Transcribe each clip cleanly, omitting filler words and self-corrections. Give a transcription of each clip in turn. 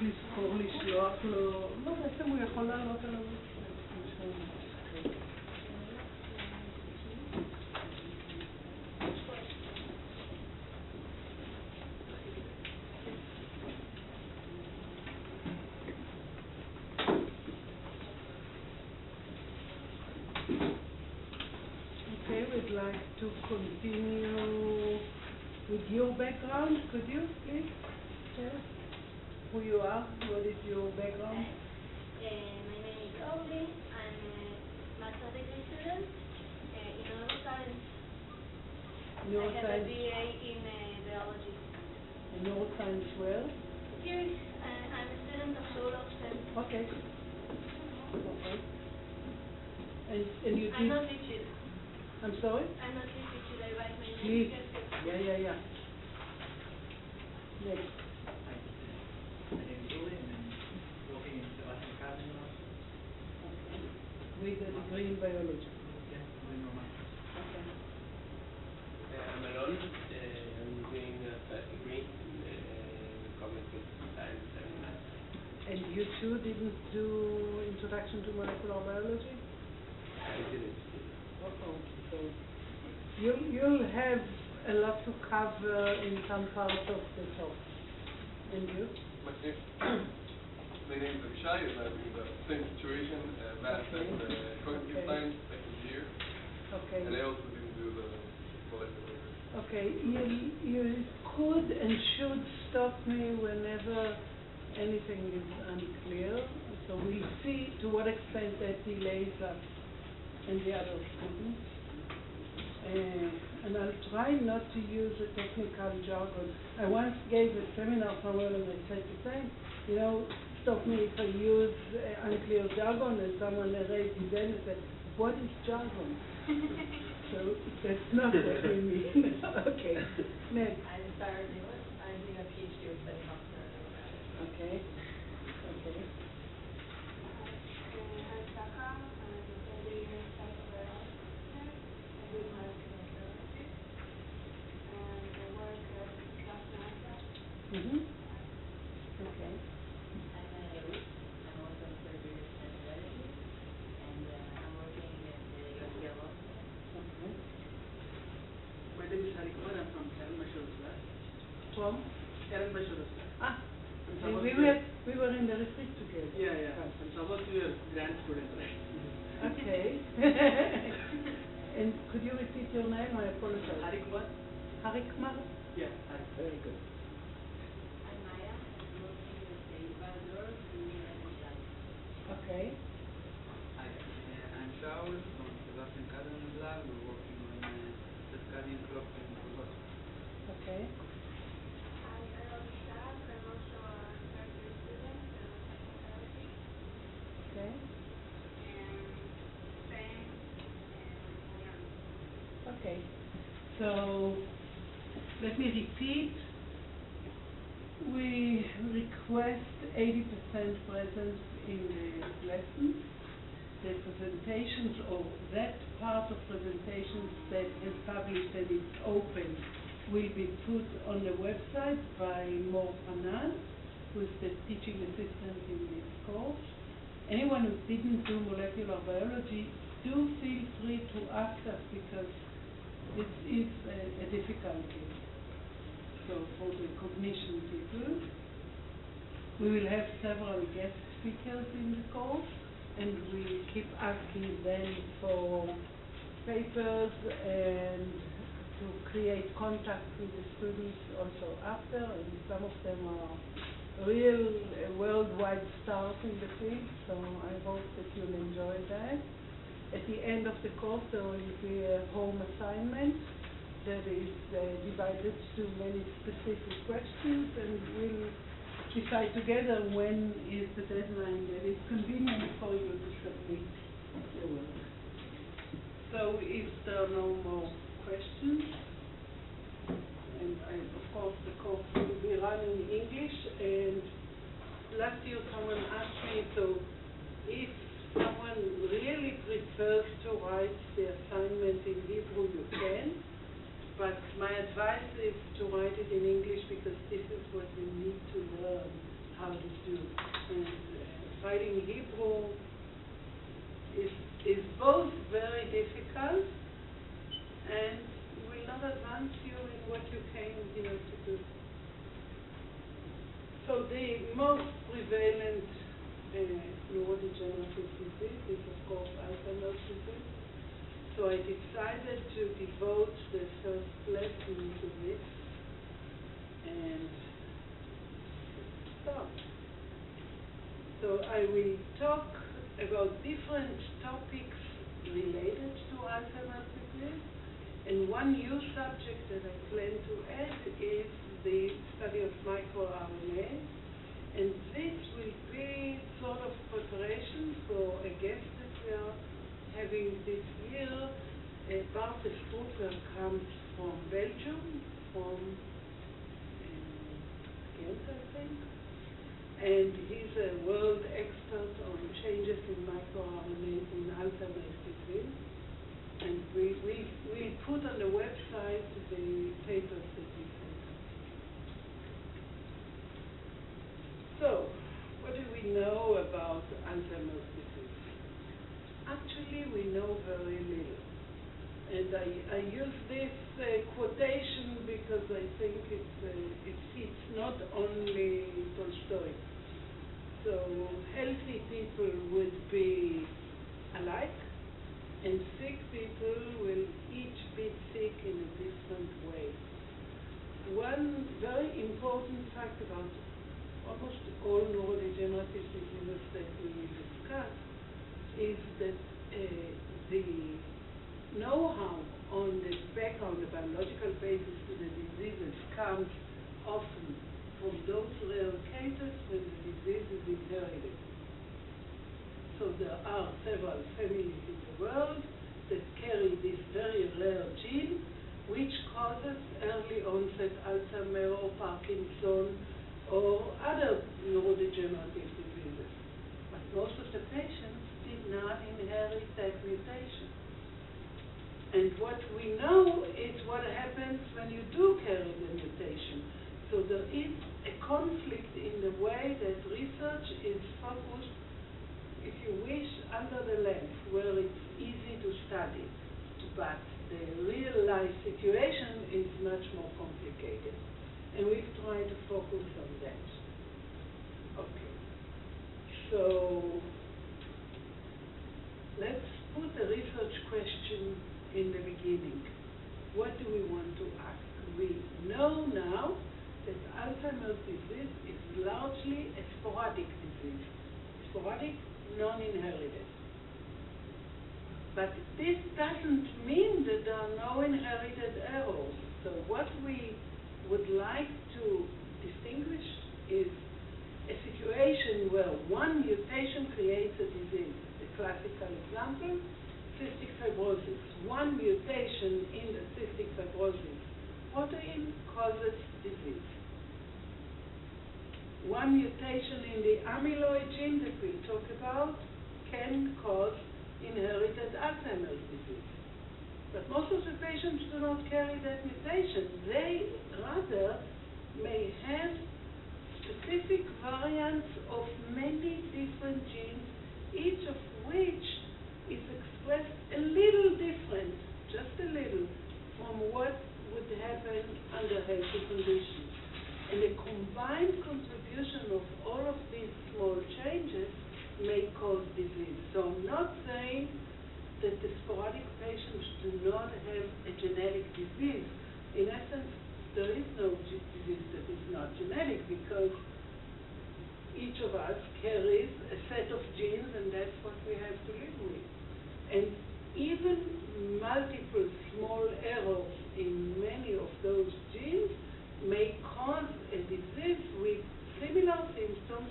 לזכור לשלוח לו, לא, בעצם הוא יכול לעלות על הוואטסאפ. Okay, we'd like to continue with your background. Could you please tell who you are? What is your background? My name is Oli. I'm a master degree student in neuroscience. I have a BA in biology. In neuroscience where? Here, I'm a student of Solo. Okay. Okay. And you I'm not teaching. I'm sorry? I'm not teaching. I write my Please. name. Yeah. Next. My name is Uli, and I'm working in Sebastian Cardinal. Okay. With a degree in biology. Yeah, doing my master's. Okay. I'm Alon. I'm doing a first degree in cognitive science and math. And you too didn't do introduction to molecular biology? I didn't. Okay. So you'll have a lot to cover in some part of the talk. And you? My name is Avishai, and I'm in the same situation, math and cognitive science, second year. Okay. And I also didn't do the molecular. Okay, you could and should stop me whenever anything is unclear. So we'll see to what extent that delays us and the other students. And I'll try not to use a technical jargon. I once gave a seminar somewhere and I said the same, stop me if I use unclear jargon, and someone raised his hand and said, what is jargon? So that's not what we mean. Okay, next. I'm Sarah Lewis. I'm doing a PhD with study doctor. Okay. I'm Saka. I'm studying psychobiology. I do molecular biology. And I work at class NASA. Okay. I'm Ruth. I'm also in surgery and biology. And I'm working at the University of Oslo. Okay. My name is Harikman. I'm from Karen Mashora's lab. From? Karen Mashora's lab. We were in the retreat together. Yeah. I'm supposed to be a grand student, right? Okay. And could you repeat your name? I apologize. Harikman? Harikman? Yeah, Harikman. Very good. I'm Maya. I'm working with the Ecuador doing analysis. Okay. Hi, I'm Shaul from Sebastian Cardinal lab. We're working on the scanning clock and robotics. Okay. I'm Shab. I'm also a surgery student in psychotherapy. Okay. And Spain and Miami. Okay. So let me repeat. We request 80% presence in the lesson. The presentations, or that part of presentations that is published and is open, will be put on the website by Mor Hanan, who is the teaching assistant in this course. Anyone who didn't do molecular biology, do feel free to ask us, because this is a difficulty. So for the cognition people, we will have several guest speakers in the course, and we keep asking them for papers and to create contact with the students also after, and some of them are real worldwide stars in the field, so I hope that you'll enjoy that. At the end of the course, there will be a home assignment that is divided to many specific questions, and we'll decide together when is the deadline that is convenient for you to submit your work. So if there are no more questions, and of course the course will be run in English, and last year someone asked me, so if someone really prefers to write the assignment in Hebrew, you can, but my advice is to write it in English, because this is what you need to learn how to do. most prevalent neurodegenerative disease is, of course, Alzheimer's disease. So I decided to devote the first lesson to this and start. So I will talk about different topics related to Alzheimer's disease, and one new subject that I plan to add is the study of microRNA, and this will be sort of preparation for a guest that we are having this year. Bart Strucker comes from Belgium, from Ghent, I think, and he's a world expert on changes in microRNA in Alzheimer's disease. And we put on the website the papers that we sent out. So, what do we know about Alzheimer's disease? Actually, we know very little. And I use this quotation because I think it fits not only Tolstoy. So healthy people would be alike, and sick people will each be sick in a different way. One very important fact about almost all neurodegenerative diseases that we will discuss is that the know-how on the background, the biological basis to the diseases comes often from those rare cases when the disease is inherited. So there are several families in the world that carry this very rare gene which causes early onset Alzheimer's or Parkinson or other neurodegenerative diseases. But most of the patients did not inherit that mutation. And what we know is what happens when you do carry the mutation. So there is a conflict in the way that research is focused, if you wish, under the lens, where it's easy to study. But the real life situation is much more complicated. And we've tried to focus on that. Okay. So let's put a research question in the beginning. What do we want to ask? We know now that Alzheimer's disease is largely a sporadic disease. Sporadic, non-inherited. But this doesn't mean that there are no inherited errors. So what we would like to distinguish is a situation where one mutation creates a disease. The classical example, cystic fibrosis. One mutation in the cystic fibrosis protein causes disease. One mutation in the amyloid gene that we'll talk about can cause inherited Alzheimer's disease. But most of the patients do not carry that mutation. They rather may have specific variants of many different genes, each of which is expressed a little different, just a little, from what would happen under healthy conditions. And the combined contribution of all of these small changes may cause disease. So I'm not saying that the sporadic patients do not have a genetic disease. In essence, there is no disease that is not genetic because each of us carries a set of genes, and that's what we have to live with. And even multiple small errors in many of those genes may cause a disease with similar symptoms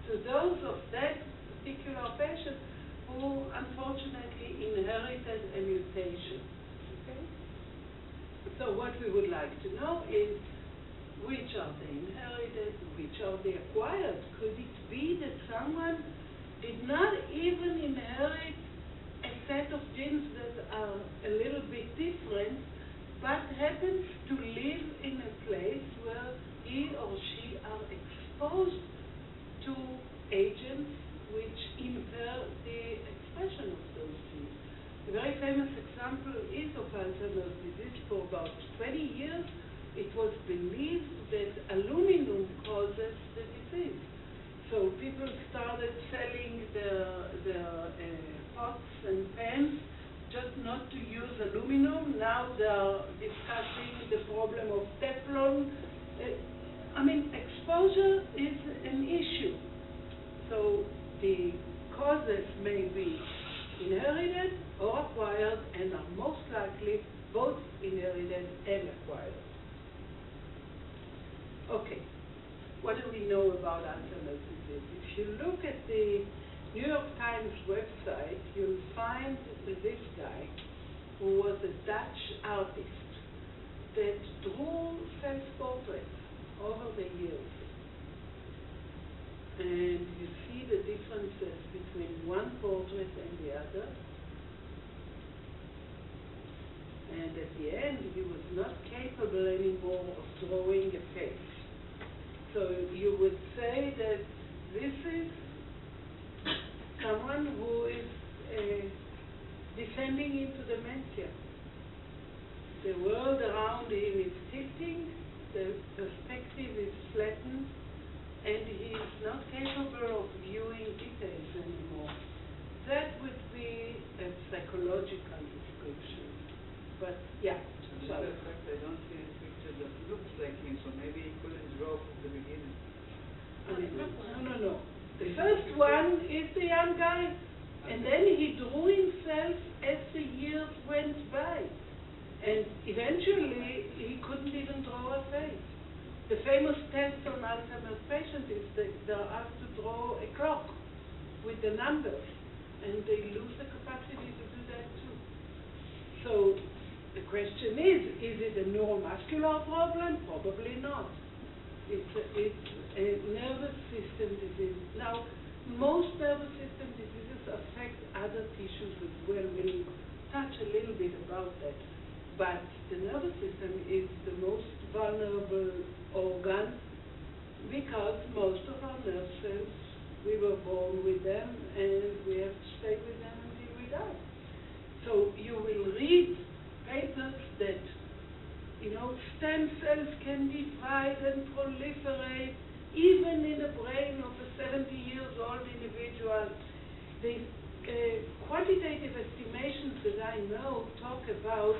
to those of that particular patient who unfortunately inherited a mutation. Okay? So what we would like to know is which are the inherited, which are the acquired. Could it be that someone did not even inherit a set of genes that are a little bit different, but happens to live in a place where he or she are exposed to agents which impair the expression of those genes? A very famous example is of Alzheimer's disease. For about 20 years, it was believed that aluminum causes the disease. Okay, what do we know about Alzheimer's disease? If you look at the New York Times website, you'll find this guy who was a Dutch artist that drew self-portraits over the years. And you see the differences between one portrait and the other. And at the end, he was not capable anymore of drawing a face. So you would say that this is someone who is descending into dementia. The world around him is tilting, the perspective is flattened, and he is not capable of viewing details anymore. That would be a psychological description. But yeah. As a matter of fact, I don't see a picture that looks like him, so maybe he couldn't draw from the beginning. No. The first one is the young guy, and then he drew himself as the years went by. And eventually, he couldn't even draw a face. The famous test on Alzheimer's patients is that they're asked to draw a clock with the numbers, and they lose the capacity to do that too. So the question is it a neuromuscular problem? Probably not. It's a nervous system disease. Now, most nervous system diseases affect other tissues as well. We'll touch a little bit about that. But the nervous system is the most vulnerable organ because most of our nerve cells, we were born with them and we have to stay with them until we die. So you will read papers that, stem cells can divide and proliferate even in the brain of a 70-year-old individual. The quantitative estimations that I know talk about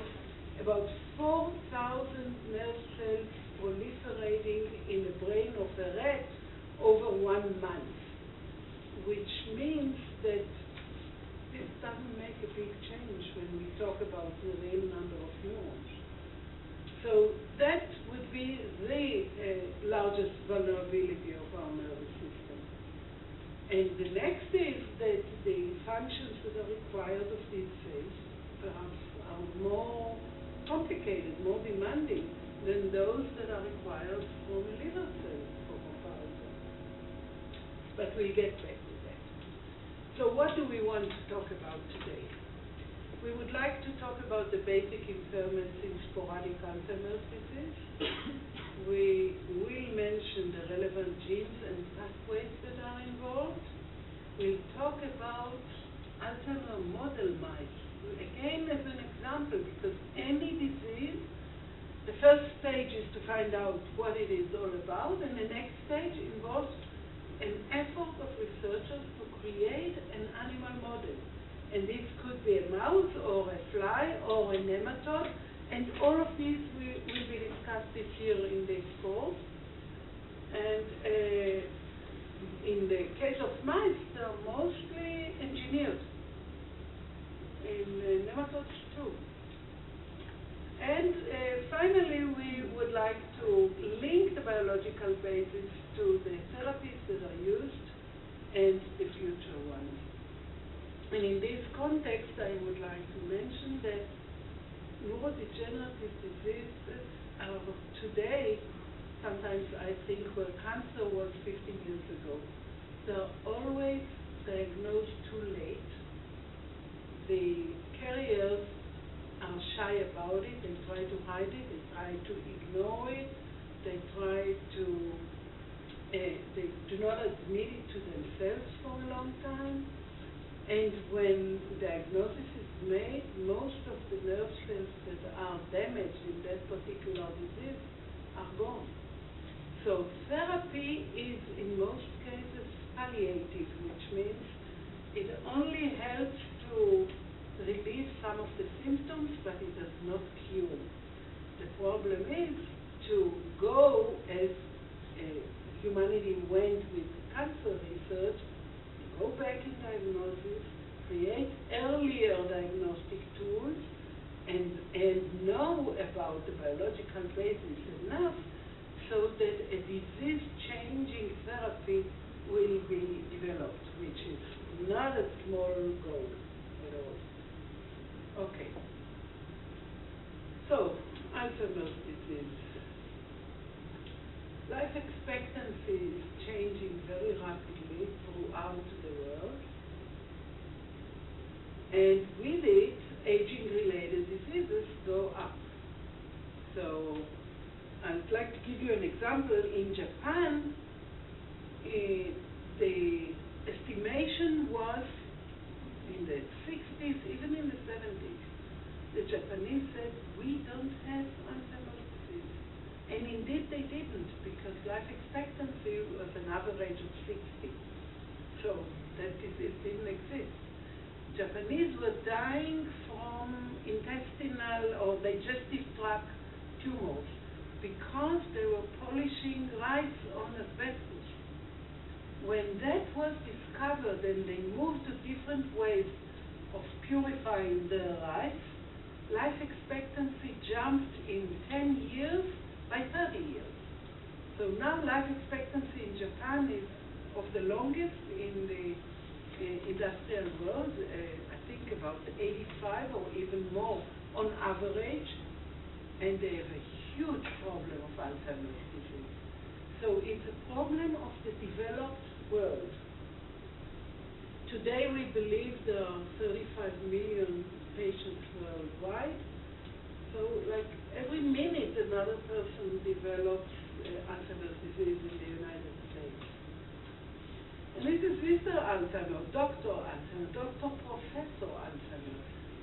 4,000 nerve cells proliferating in the brain of a rat over 1 month, which means that this doesn't make a big change when we talk about the real number of neurons. So that would be the largest vulnerability of our nervous system. And the next is that the functions that are required of these cells perhaps are more complicated, more demanding than those that are required from a liver cell for comparison. But we'll get back to that. So what do we want to talk about today? We would like to talk about the basic impairments in sporadic Alzheimer's disease. We will mention the relevant genes and pathways that are involved. We'll talk about Alzheimer's model mice, again as an example, because any disease, the first stage is to find out what it is all about, and the next stage involves an effort of researchers to create an animal model. And this could be a mouse or a fly or a nematode, and all of these will be discussed this year in this course. And in the case of mice, they're mostly engineered. In nematodes too. And finally, we would like to link the biological basis to the therapies that are used and the future ones. And in this context, I would like to mention that neurodegenerative diseases are today, sometimes I think where cancer was 15 years ago, they're always diagnosed too late. The carriers are shy about it, they try to hide it, they try to ignore it, they try to, they do not admit it to themselves for a long time. And when diagnosis is made, most of the nerve cells that are damaged in that particular disease are gone. So therapy is in most cases palliative, which means it only helps to relieve some of the symptoms, but it does not cure. The problem is to go as humanity went with cancer research, go back in diagnosis, create earlier diagnostic tools, and know about the biological basis enough so that a disease-changing therapy will be developed, which is not a small goal at all. Okay. So, Alzheimer's disease. Life expectancy is changing very rapidly throughout the world. And with it, aging-related diseases go up. So, I'd like to give you an example. In Japan, the estimation was in the 60s, even in the 70s, the Japanese said, we don't have Alzheimer's disease. And indeed they didn't, because life expectancy was an average of 60. So that disease didn't exist. Japanese were dying from intestinal or digestive tract tumors because they were polishing rice on asbestos. When that was discovered and they moved to different ways of purifying the rice, life expectancy jumped in 10 years by 30 years. So now life expectancy in Japan is of the longest in the industrial world, I think about 85 or even more on average, and they have a huge problem of Alzheimer's disease. So it's a problem of the developed world. Today we believe there are 35 million patients worldwide. So like every minute another person develops Alzheimer's disease in the United States. And this is Mr. Alzheimer, Dr. Alzheimer, Dr. Professor Alzheimer.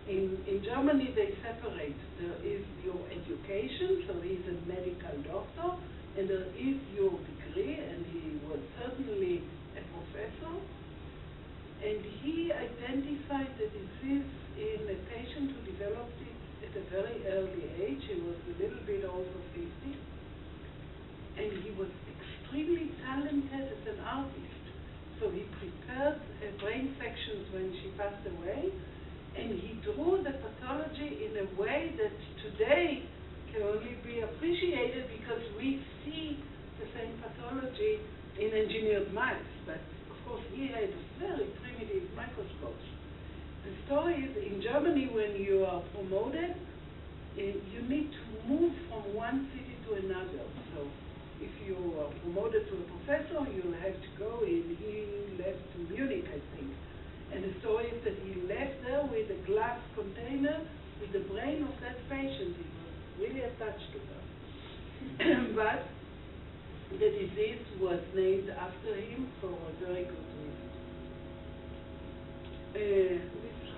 In Germany they separate. There is your education, so he's a medical doctor, and there is your degree, and he was certainly a professor. And he identified the disease in a patient who developed it at a very early age. He was a little bit over 50. And he was extremely talented as an artist. So he prepared brain sections when she passed away, and he drew the pathology in a way that today can only be appreciated because we see the same pathology in engineered mice. But of course he had very primitive microscopes. The story is in Germany when you are promoted, you need to move from one city to another. So if you are promoted to a professor, you'll have to go in. He left to Munich, I think. And the story is that he left there with a glass container with the brain of that patient. He was really attached to her. But the disease was named after him for a very good reason. This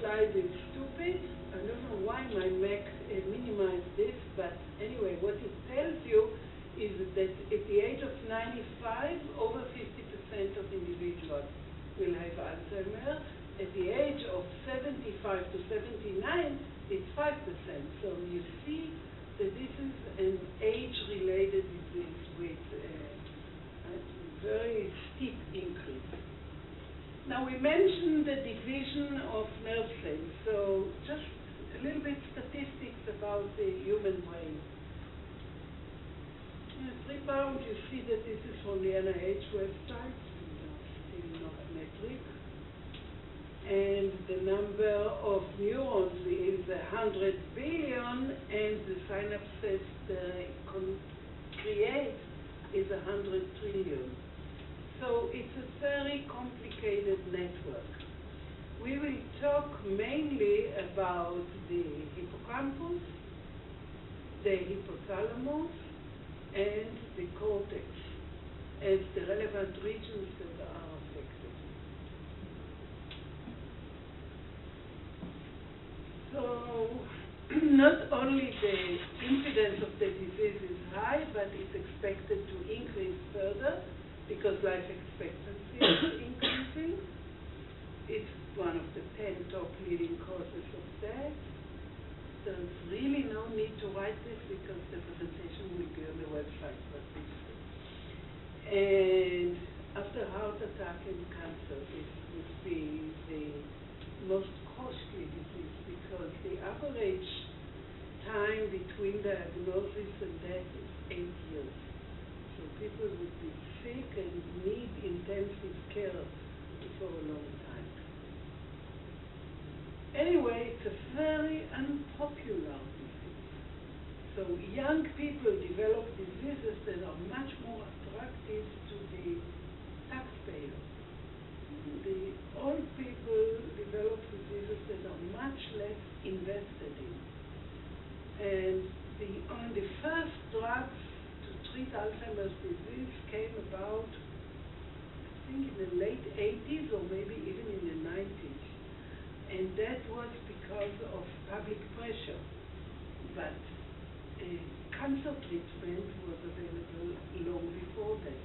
slide is stupid. I don't know why my Mac minimized this, but anyway, what it tells you is that at the age of 95, over 50% of individuals will have Alzheimer's. At the age of 75 to 79, it's 5%. So you see that this is an age-related disease with a very steep increase. Now we mentioned the division of nerve cells. So just a little bit statistics about the human brain. In 3 pounds, you see that this is from the NIH website. Still not metric. And the number of neurons is 100 billion, and the synapses they create is 100 trillion. So it's a very complicated network. We will talk mainly about the hippocampus, the hypothalamus, and the cortex as the relevant regions that are affected. So not only the incidence of the disease is high, but it's expected to increase further because life expectancy is increasing. It's one of the 10 top leading causes of death. There's really no need to write this because the presentation will be on the website. But this. And after heart attack and cancer, this would be the most costly disease because the average time between diagnosis and death is 8 years. So people would be sick and need intensive care for a long time. Anyway, it's a very unpopular disease. So young people develop diseases that are much more attractive to the taxpayer. The old people develop diseases that are much less invested in. And the first drugs to treat Alzheimer's disease came about, I think, in the late 80s or maybe even in the 90s. And that was because of public pressure. But cancer treatment was available long before that.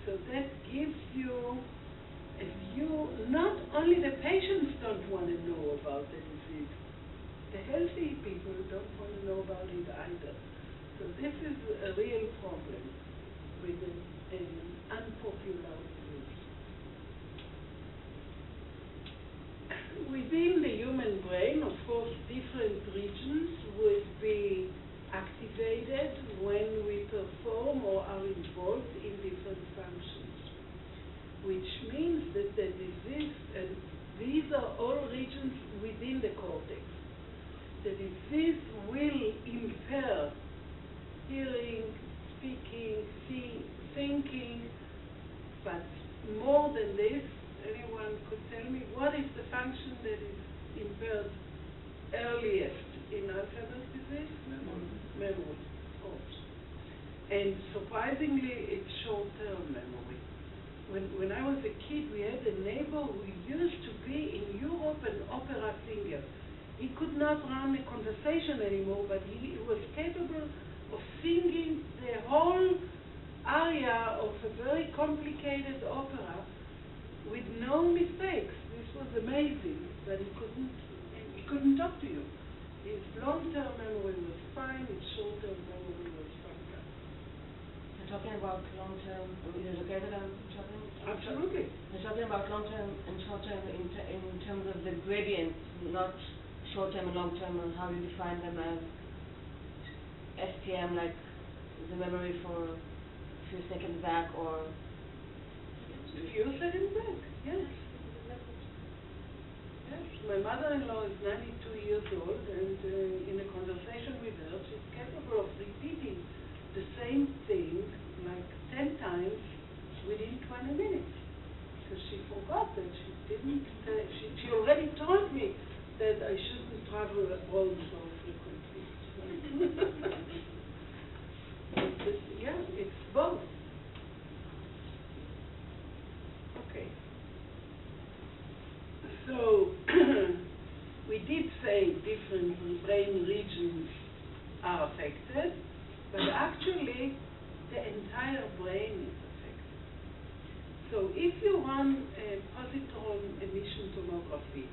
So that gives you a view, not only the patients don't want to know about the disease, the healthy people don't want to know about it either. So this is a real problem with an unpopular disease. Within the human brain, of course, different regions would be activated when we perform or are involved in different functions, which means that the disease, and these are all regions within the cortex. The disease will impair hearing, speaking, seeing, thinking, but more than this, anyone could tell me what is the function that is impaired earliest in Alzheimer's disease? Memory, of course. And surprisingly, it's short-term memory. When I was a kid, we had a neighbor who used to be in Europe an opera singer. He could not run a conversation anymore, but he was capable of singing the whole aria of a very complicated opera with no mistakes. This was amazing, but he couldn't talk to you. His long-term memory was fine, his short-term memory was fucked up. You're talking about long-term, is it okay that I'm talking? Absolutely. You're talking about long-term and short-term in terms of the gradient, not short-term and long-term, and how you define them as STM, like the memory for a few seconds back, or... A few seconds back, yes. Yes, my mother-in-law is 92 years old, and in a conversation with her, she's capable of repeating the same thing like 10 times within 20 minutes. Because she forgot that she didn't, she already told me that I shouldn't travel abroad so frequently. Yeah, it's both. Okay. So, we did say different brain regions are affected, but actually the entire brain is affected. So if you run a positron emission tomography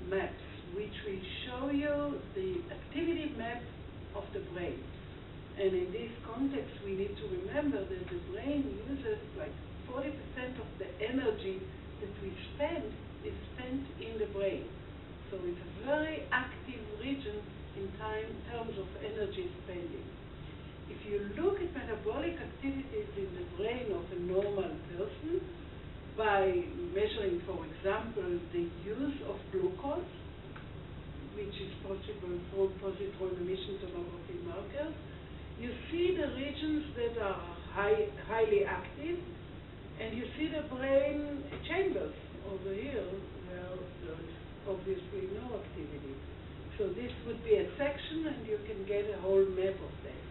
maps, which will show you the activity map of the brain, and in this context we need to remember that the brain uses like 40% of the energy that we spend is spent in the brain. So it's a very active region in terms of energy spending. If you look at metabolic activities in the brain of a normal person by measuring, for example, the use of glucose, which is possible through positron emission tomography markers, you see the regions that are highly active, and you see the brain chambers over here where there is obviously no activity. So this would be a section, and you can get a whole map of that.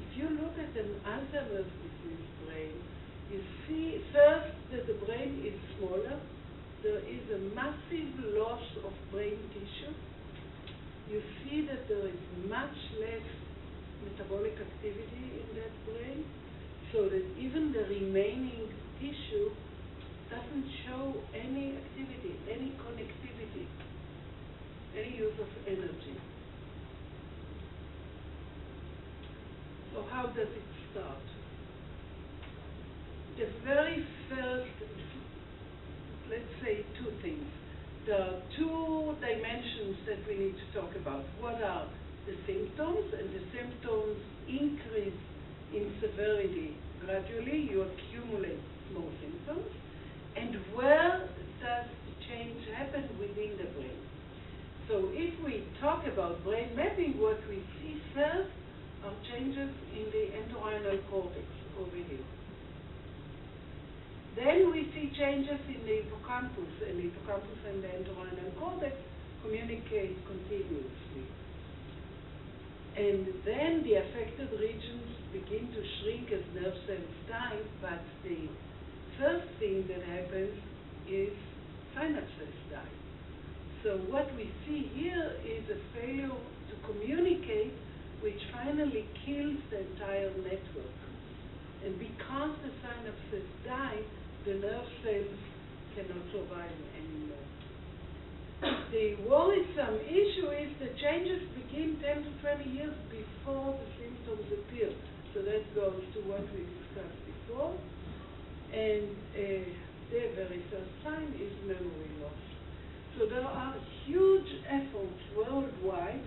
If you look at an Alzheimer's disease brain, you see first that the brain is smaller. There is a massive loss of brain tissue. You see that there is much less metabolic activity in that brain, so that even the remaining tissue doesn't show any activity, any connectivity, any use of energy. So how does it start? The very first, let's say two things. There are two dimensions that we need to talk about. What are the symptoms? And the symptoms increase in severity gradually you accumulate more symptoms, and where does the change happen within the brain? So if we talk about brain mapping, what we see first are changes in the entorhinal cortex over here. Then we see changes in the hippocampus, and the hippocampus and the entorhinal cortex communicate continuously. And then the affected regions begin to shrink as nerve cells die, but the first thing that happens is synapses die. So what we see here is a failure to communicate, which finally kills the entire network. And because the synapses die, the nerve cells cannot survive anymore. The worrisome issue is the changes begin 10 to 20 years before the symptoms appear. So that goes to what we discussed before. And the very first sign is memory loss. So there are huge efforts worldwide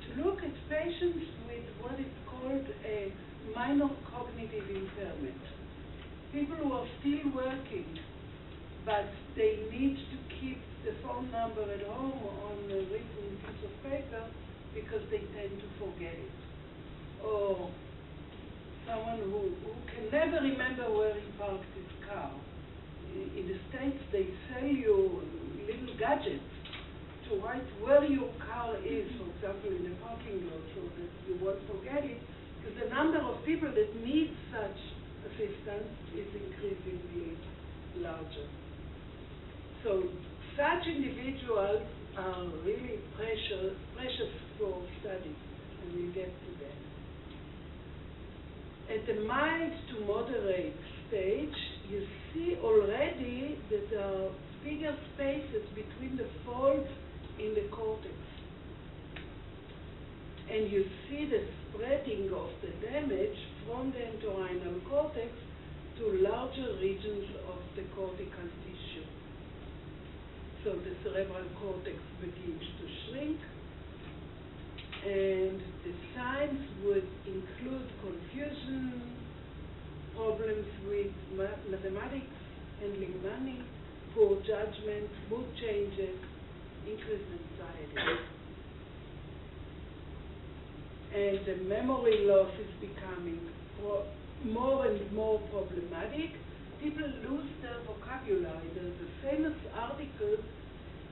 to look at patients with what is called a minor cognitive impairment. People who are still working, but they need to keep the phone number at home on a written piece of paper because they tend to forget it. Or someone who can never remember where he parked his car. In the States, they sell you little gadgets to write where your car is, for example, in a parking lot, so that you won't forget it, because the number of people that need such assistance is increasingly larger. So such individuals are really precious for study, and we'll get to that. At the mild to moderate stage, you see already that there are bigger spaces between the folds in the cortex. And you see the spreading of the damage from the entorhinal cortex to larger regions of the cortical tissue. So the cerebral cortex begins to shrink, and the signs would include confusion, problems with mathematics, handling money, poor judgment, mood changes, increased anxiety. And the memory loss is becoming more and more problematic. People lose their vocabulary. There's a famous article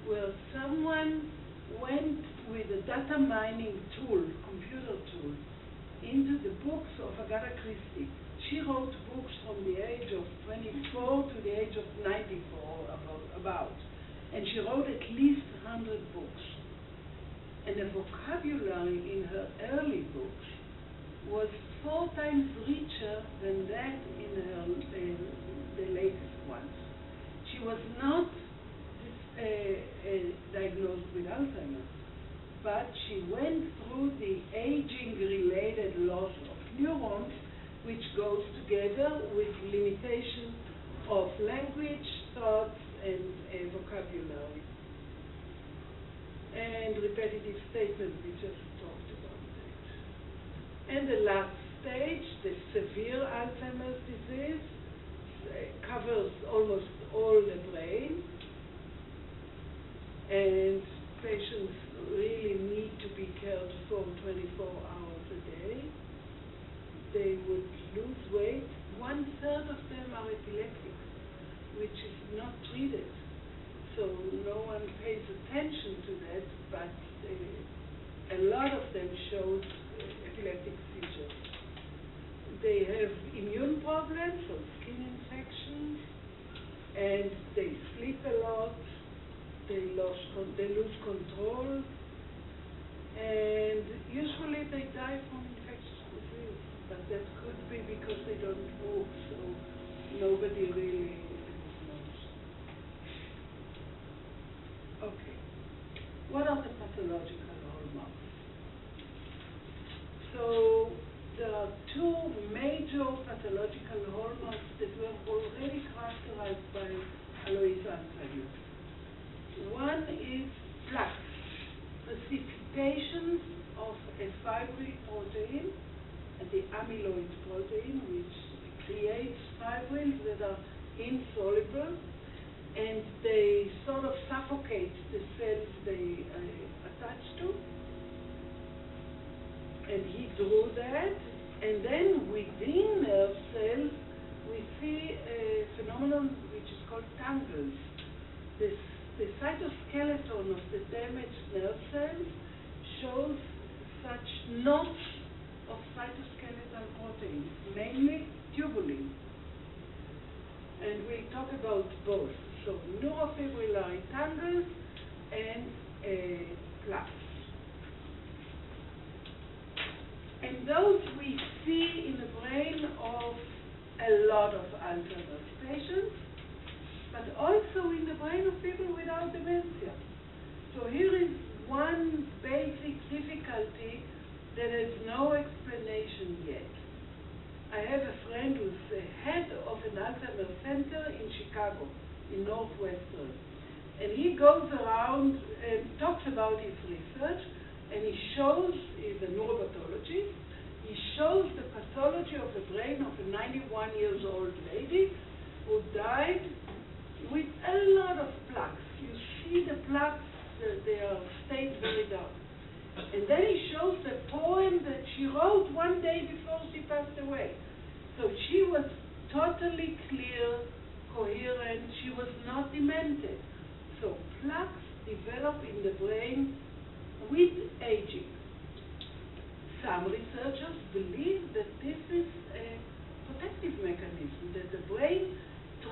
where someone went with a data mining tool, computer tool, into the books of Agatha Christie. She wrote books from the age of 24 to the age of 94, about. And she wrote at least 100 books. And the vocabulary in her early books was 4 times richer than that in her the latest ones. She was not diagnosed with Alzheimer's, but she went through the aging-related loss of neurons, which goes together with limitation of language, thoughts, and vocabulary. And repetitive statements, we just talked about that. And the last stage, the severe Alzheimer's disease, covers almost all the brain, and patients really need to be cared for 24 hours a day. They would lose weight. 1/3 of them are epileptic, which is not treated. So no one pays attention to that, but a lot of them show epileptic seizures. They have immune problems, or skin infections, and they sleep a lot. They lose control, and usually they die from infectious disease. But that could be because they don't move, so nobody really knows. Okay, what are the pathological hallmarks? So there are 2 major pathological hallmarks that were already characterized by Alois Alzheimer. One is plaques, precipitations of a fibril protein and the amyloid protein, which fibrils that are insoluble, and they sort of suffocate the cells they attach to. And he drew that, and then within nerve cells, we see a phenomenon which is called tangles. The cytoskeleton of the damaged nerve cells shows such knots of cytoskeletal proteins, mainly tubulin. And we talk about both, so neurofibrillary tangles and plaques. And those we see in the brain of a lot of Alzheimer's patients, but also in the brain of people without dementia. So here is one basic difficulty that has no explanation yet. I have a friend who's the head of an Alzheimer's center in Chicago, in Northwestern. And he goes around and talks about his research, and he shows, he's a neuropathologist, he shows the pathology of the brain of a 91-year-old lady who died with a lot of plaques. You see the plaques, they are stained very dark. And then he shows the poem that she wrote one day before she passed away. So she was totally clear, coherent, she was not demented. So plaques develop in the brain with aging. Some researchers believe that this is a protective mechanism, that the brain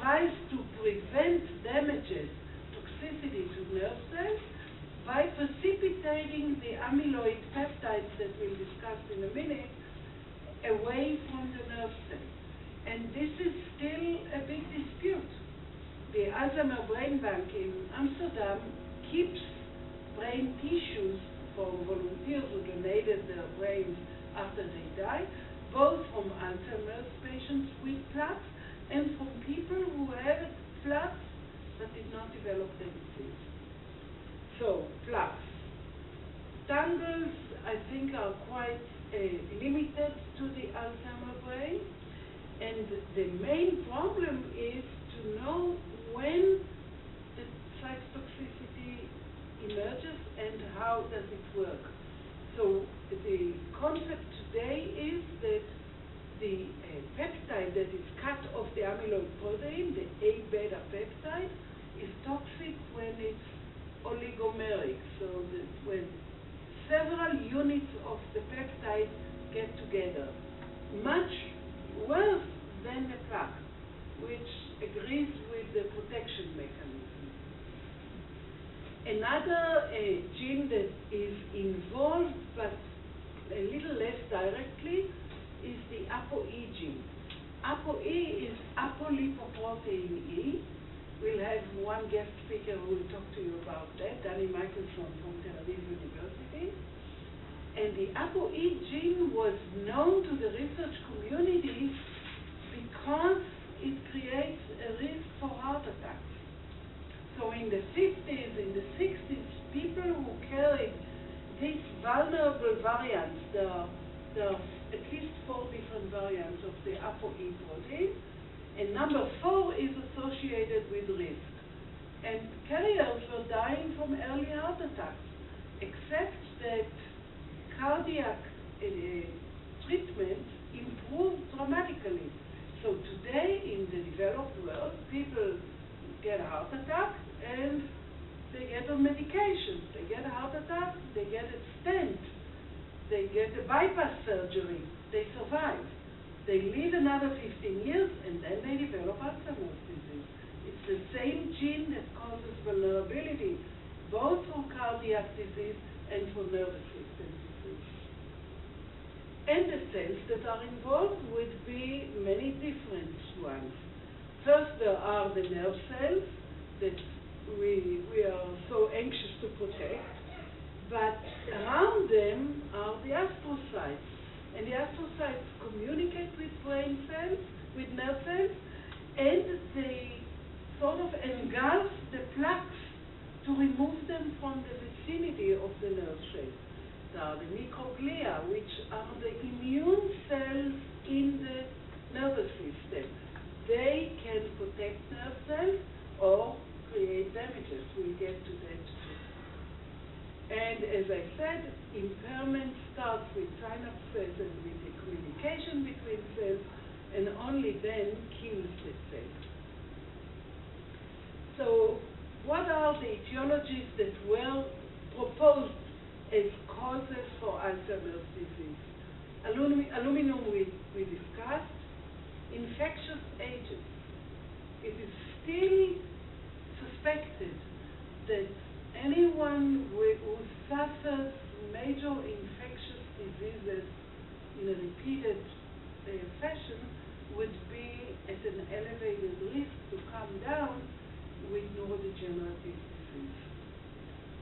tries to prevent damages, toxicity to nerve cells by precipitating the amyloid peptides that we'll discuss in a minute away from the nerve cell. And this is still a big dispute. The Alzheimer's Brain Bank in Amsterdam keeps brain tissues for volunteers who donated their brains after they die, both from Alzheimer's patients with plaques and from people who had plaques but did not develop the disease. So, plaques. Tangles, I think, are quite limited to the Alzheimer's brain, and the main problem is to know when the cytotoxicity emerges and how does it work. So the concept today is that the peptide that is cut off the amyloid protein, the A-beta peptide, is toxic when it's oligomeric, so that when several units of the peptide get together, much worse than the plaque, which agrees with the protection mechanism. Another gene that is involved, but a little less directly, is the ApoE gene. ApoE is apolipoprotein E. We'll have one guest speaker who will talk to you about that, Danny Michelson from Tel Aviv University. And the ApoE gene was known to the research community because it creates a risk for heart attacks. So in the 50s, in the 60s, people who carried these vulnerable variants, there are at least 4 different variants of the ApoE protein, and number 4 is associated with risk. And carriers were dying from early heart attacks, except that cardiac treatment improved dramatically. So today, in the developed world, people get a heart attack and they get on medication. They get a heart attack, they get a stent, they get a bypass surgery, they survive. They live another 15 years and then they develop Alzheimer's disease. It's the same gene that causes vulnerability, both for cardiac disease and for nervous system disease. And the cells that are involved would be many different ones. First, there are the nerve cells that we are so anxious to protect, but around them are the astrocytes. And the astrocytes communicate with brain cells, with nerve cells, and they sort of engulf the plaques to remove them from the vicinity of the nerve cells. There are the microglia, which are the immune cells in the nervous system. or create damages. We'll get to that too. And as I said, impairment starts with synapses and with the communication between cells, and only then kills the cell. So what are the etiologies that were proposed as causes for Alzheimer's disease? Aluminum we discussed. Infectious agents. It is still suspected that anyone who suffers major infectious diseases in a repeated fashion would be at an elevated risk to come down with neurodegenerative disease.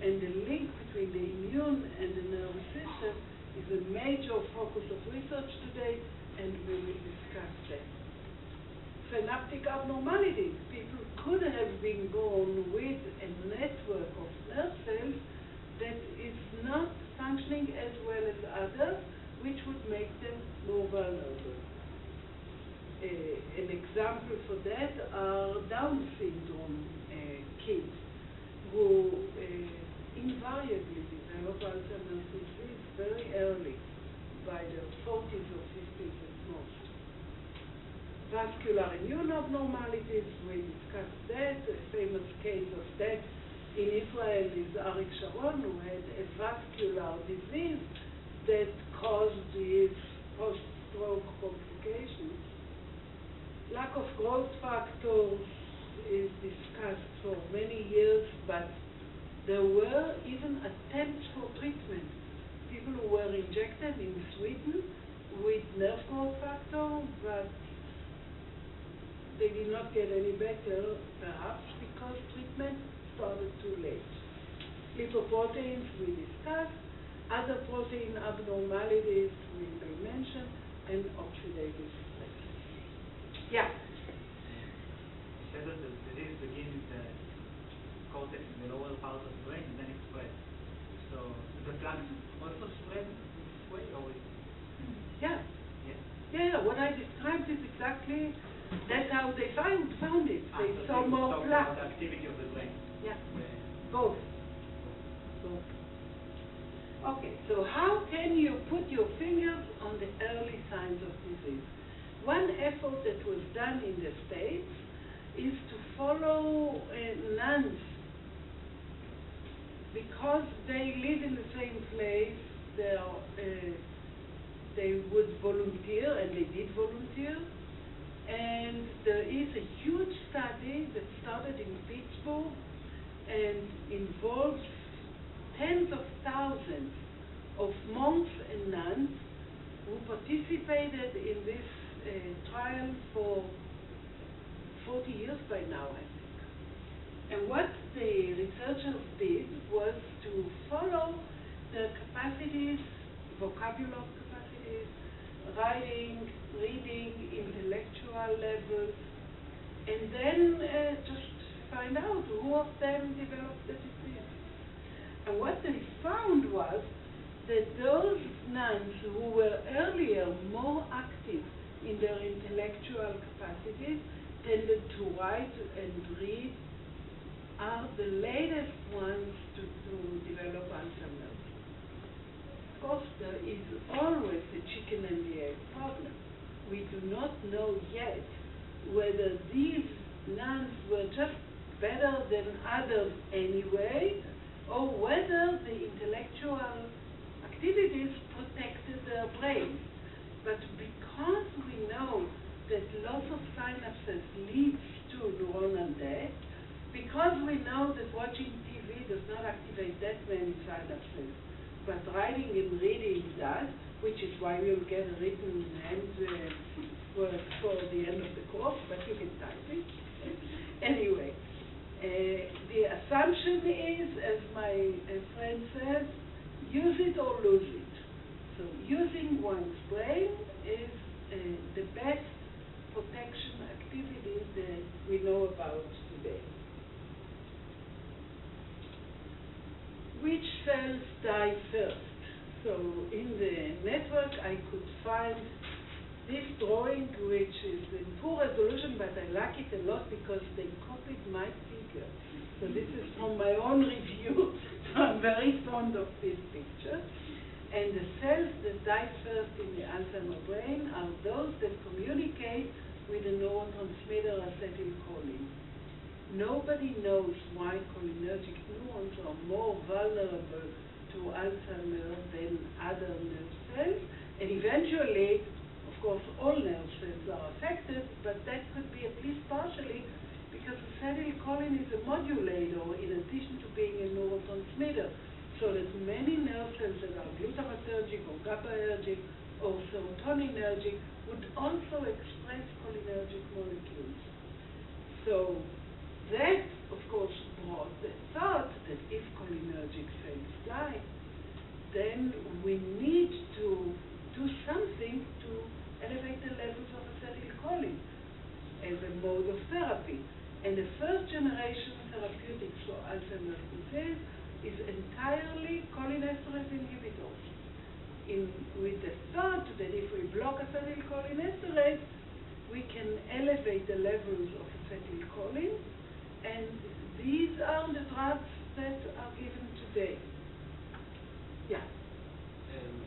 And the link between the immune and the nervous system is a major focus of research today, and we will discuss that. Synaptic abnormalities. People could have been born with a network of nerve cells that is not functioning as well as others, which would make them more vulnerable. An example for that are Down syndrome kids who invariably develop Alzheimer's disease very early, by their 40s or 50s at most. Vascular immune abnormalities, we discussed that. A famous case of that in Israel is Arik Sharon, who had a vascular disease that caused his post-stroke complications. Lack of growth factors is discussed for many years, but there were even attempts for treatment. People who were injected in Sweden with nerve growth factor, but they did not get any better, perhaps because treatment started too late. Lipoproteins we discussed, other protein abnormalities we may mention, and oxidative stress. Yeah? You said that the disease begins in the cortex in the lower part of the brain and then it spreads. So the plaques also spread this way, or is Yeah. yeah? Yeah, what I described is exactly, that's how they found it. They So saw you more talk plaques. about the activity of the brain. Yeah, both. Both. Okay, so how can you put your fingers on the early signs of disease? One effort that was done in the States is to follow nuns. Because they live in the same place, they would volunteer, and they did volunteer. And there is a huge study that started in Pittsburgh and involves tens of thousands of monks and nuns who participated in this trial for 40 years by now, I think. And what the researchers did was to follow their capacities, vocabulary capacities, writing, reading, intellectual levels, and then just find out who of them developed the disease. And what they found was that those nuns who were earlier more active in their intellectual capacities tended to write and read are the latest ones to develop Alzheimer's. Of course, there is always the chicken and the egg problem. We do not know yet whether these nuns were just better than others anyway, or whether the intellectual activities protected their brains. But because we know that loss of synapses leads to neuronal death, because we know that watching TV does not activate that many synapses, but writing and reading does, which is why you'll get a written hand word for the end of the course, but you can type it. Anyway, the assumption is, as my friend says, use it or lose it. So using one's brain is the best protection activity that we know about today. Which cells die first? So in the network I could find this drawing, which is in poor resolution, but I like it a lot because they copied my figure. So this is from my own review, so I'm very fond of this picture. And the cells that die first in the Alzheimer brain are those that communicate with the neurotransmitter acetylcholine. Nobody knows why cholinergic neurons are more vulnerable to Alzheimer than other nerve cells. And eventually, of course, all nerve cells are affected, but that could be at least partially because acetylcholine is a modulator in addition to being a neurotransmitter. So that many nerve cells that are glutamatergic or GABAergic or serotoninergic would also express cholinergic molecules. So that, of course, brought the thought that if cholinergic cells die, then we need to do something to elevate the levels of acetylcholine as a mode of therapy. And the first generation therapeutics for Alzheimer's disease is entirely cholinesterase inhibitors. With the thought that if we block acetylcholinesterase, we can elevate the levels of acetylcholine, and these are the drugs that are given today. Yeah. And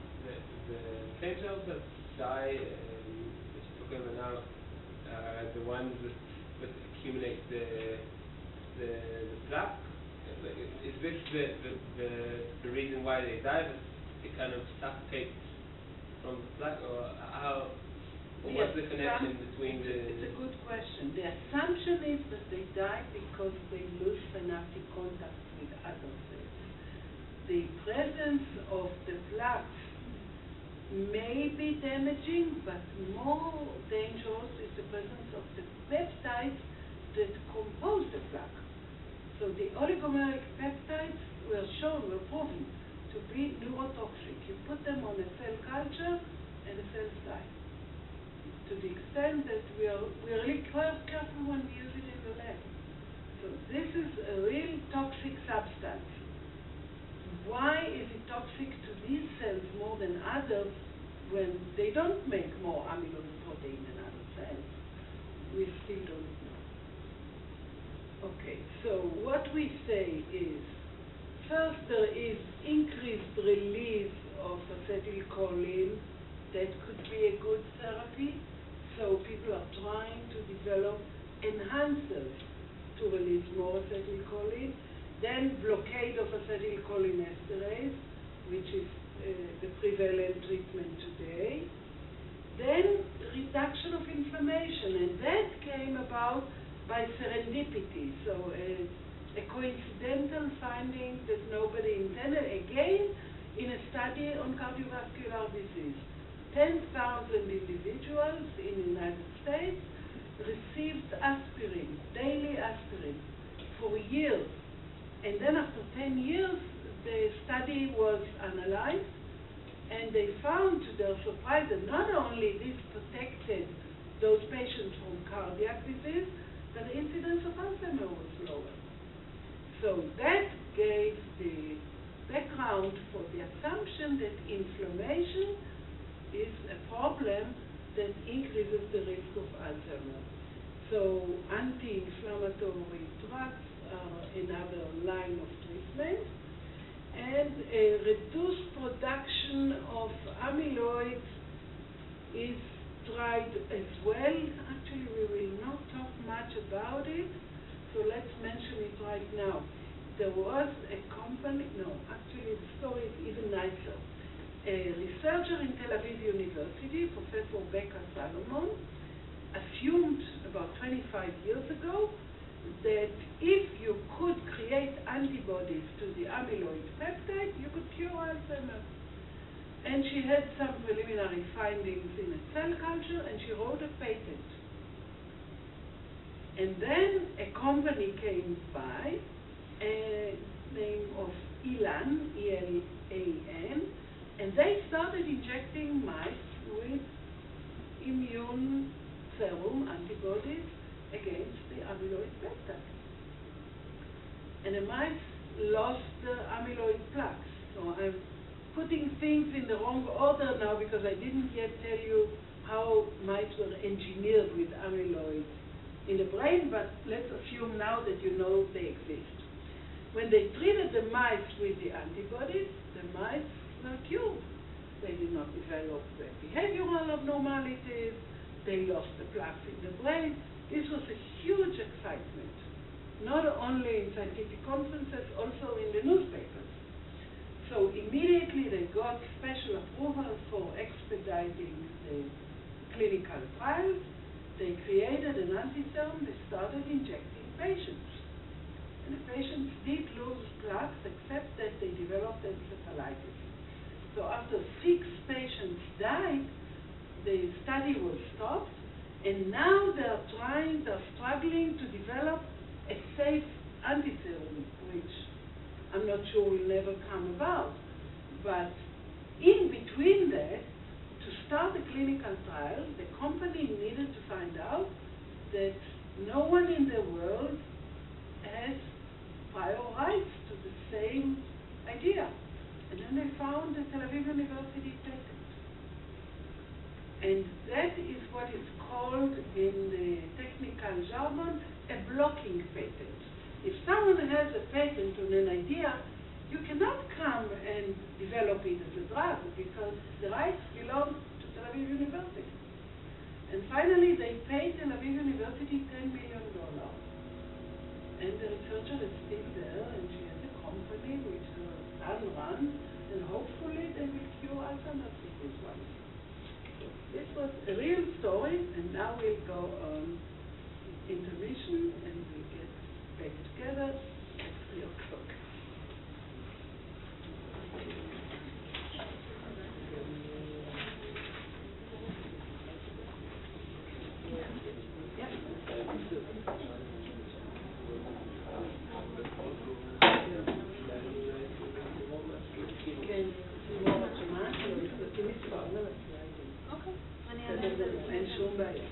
the stem cells that die, that you took over now, the ones that accumulate the plaque. Is this the reason why they die? That it kind of suffocates from the plaque, or how? Or what's the connection between the? It's a good question. The assumption is that they die because they lose synaptic contact with other cells. The presence of the plaques may be damaging, but more dangerous is the presence of the peptides that compose the plaque. So the oligomeric peptides were proven to be neurotoxic. You put them on a cell culture and the cells die. To the extent that we are really careful when we use it in the lab. So this is a real toxic substance. Why is it toxic to these cells more than others when they don't make more amyloid protein than other cells? We still don't know. Okay, so what we say is, first there is increased release of acetylcholine that could be a good therapy. So people are trying to develop enhancers to release more acetylcholine. Then blockade of acetylcholinesterase, which is the prevalent treatment today. Then reduction of inflammation, and that came about by serendipity. So a coincidental finding that nobody intended, again, in a study on cardiovascular disease. 10,000 individuals in the United States received aspirin, daily aspirin, for years. And then after 10 years, the study was analyzed, and they found, to their surprise, that not only this protected those patients from cardiac disease, but the incidence of Alzheimer's was lower. So that gave the background for the assumption that inflammation is a problem that increases the risk of Alzheimer's. So anti-inflammatory drugs are another line of treatment. And a reduced production of amyloid is tried as well. Actually, we will not talk much about it, so let's mention it right now. There was a company, actually the story is even nicer. A researcher in Tel Aviv University, Professor Becca Salomon, assumed about 25 years ago that if you could create antibodies to the amyloid peptide, you could cure Alzheimer's. And she had some preliminary findings in a cell culture, and she wrote a patent. And then a company came by, a name of Elan, E-L-A-N, and they started injecting mice with immune serum antibodies against the amyloid peptide. And the mice lost the amyloid plaques. So I'm putting things in the wrong order now because I didn't yet tell you how mice were engineered with amyloid in the brain, but let's assume now that you know they exist. When they treated the mice with the antibodies, the mice were cured. They did not develop behavioral abnormalities, they lost the plaques in the brain. This was a huge excitement, not only in scientific conferences, also in the newspapers. So immediately they got special approval for expediting the clinical trials. They created an antiserum, they started injecting patients. And the patients did lose plaques, except that they developed encephalitis. So after 6 patients died, the study was stopped, and now they're struggling to develop a safe antiserum, which I'm not sure will never come about. But in between that, to start a clinical trial, the company needed to find out that no one in the world has prior rights to the same idea. And then they found the Tel Aviv University patent. And that is what is called in the technical jargon a blocking patent. If someone has a patent on an idea, you cannot come and develop it as a drug because the rights belong to Tel Aviv University. And finally, they paid Tel Aviv University $10 million. And the researcher is still there, and she has a company which her son runs, and hopefully they will cure Alzheimer's disease one day. This was a real story, and now we'll go on intermission, and we get back together at 3 o'clock. אין שום בעיה.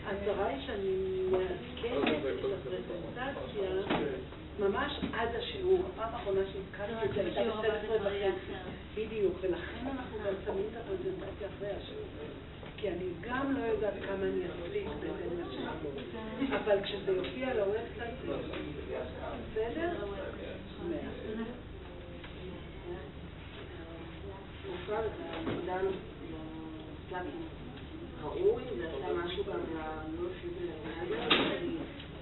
הצרה היא שאני מעדכנת את הפרזנטציה ממש עד השיעור. הפעם האחרונה שהזכרתי את זה הייתה ב-12:30. בדיוק, ולכן אנחנו גם שמים את הפרזנטציה אחרי השיעור. כי אני גם לא יודעת כמה אני אספיק בהתאם לשיעור. אבל כשזה יופיע על הוובסייט, בסדר? בכלל, דן בסלאקים ראוי, זה עשה משהו גם לנוירופיברילציה, זה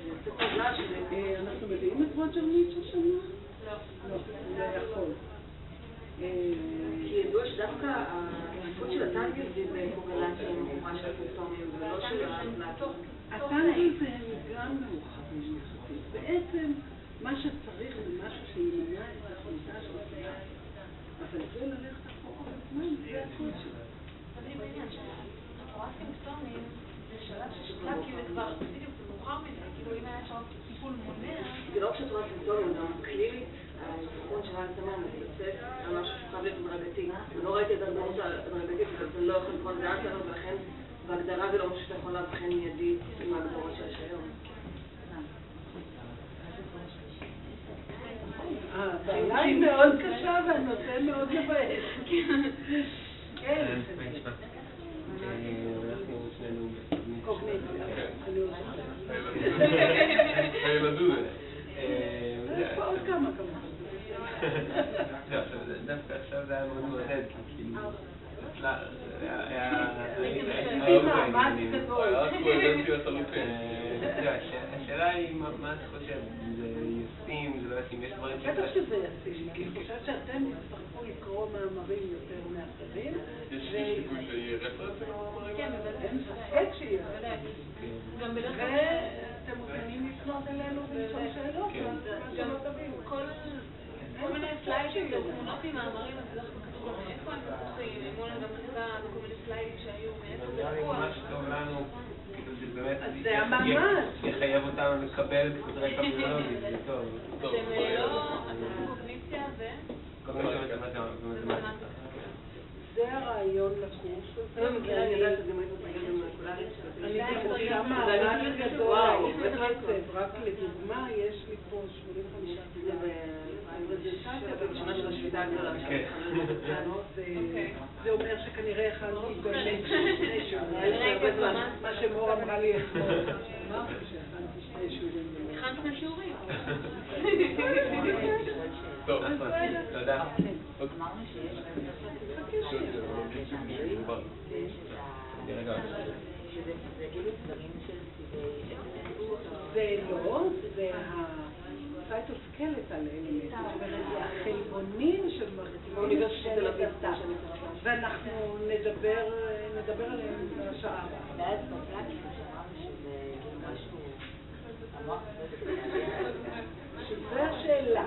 יוצא פגלה שזה... אנחנו מביאים את רוג'ר מיץ' השנה? לא, לא יכול. כי ידוע שדווקא התפקוד של הטנגל זה קורלציה עם החומרה של הסימפטומים, ולא של הסלאקים. הטנגל זה הם גם מאוחרים יחסית. בעצם מה שצריך זה משהו שימנע את התמותה של הסלאק. אבל זה ללכת אחורה בזמן, זה הקושי. תמיד בעניין שהתורה סימפטומים זה שלב שסלאקים זה כבר בדיוק מאוחר מדי, כאילו אם היה שם טיפול מונע... זה לא כשתורה סימפטומים, גם קלינית, האבחון של האלצהיימר מתבסס על משהו שחייב להיות הדרגתי. ולא ראיתי את ההתדרדרות ההדרגתית, אבל זה לא יכול לקרות באלצהיימר, ולכן בהגדרה זה לא משהו שאתה יכול להבחן מיידית עם ההגדרות שיש היום. הבעיה היא מאוד קשה והנושא מאוד מבאס. כן. אנחנו שנינו קוגניציה. הילדות. יש פה עוד כמה כמובן. דווקא עכשיו זה היה מאוד מעודד, כאילו, השאלה היא מה אתה חושב, זה ישים, זה לא ישים, יש דברים בטח שזה ישים, אני חושבת שאתם תצטרכו לקרוא מאמרים יותר מאחרים. יש סיכוי שיהיה רפרנס למאמרים? כן, בוודאי. אין ספק שיהיה. גם בדרך כלל... ואתם מוזמנים לפנות אלינו ולשאול שאלות, מה שלא תבינו. כל מיני סליידים ותמונות עם מאמרים, אז אנחנו כתוב גם איפה הם מפתחים, מול גם כתבה בכל מיני סליידים שהיו מאיפה זה לקוח. ממש טוב לנו, כאילו זה באמת... זה הממש. יחייב אותנו לקבל את רקע ביולוגי, זה טוב. אתם לא... קוגניציה ו... קוגניציה ומתמטיקה. זה הרעיון לקורס הזה. אני מכירה, אני יודעת שזה באמת מגיע במולקולרית. אני בקורסה מאמץ גדול, רק לדוגמה, יש לי פה 85 זה ממש בשביתה הגדולה. זה אומר שכנראה הכנתי באמת שני שיעורים. מה שמור אמרה לי אתמול. אמרתי שהכנתי שני שיעורים. הכנת שני שיעורים. טוב, תודה. אמרנו שיש שזה כאילו דברים של סיבי זה לא, זה הסייטוסקלטל אלמנט, זאת אומרת, זה החלבונים של מרכיבים של התא, ואנחנו נדבר עליהם בשעה הבאה. ואז בפלאקים שאמרנו שזה כאילו משהו, המוח שזה השאלה.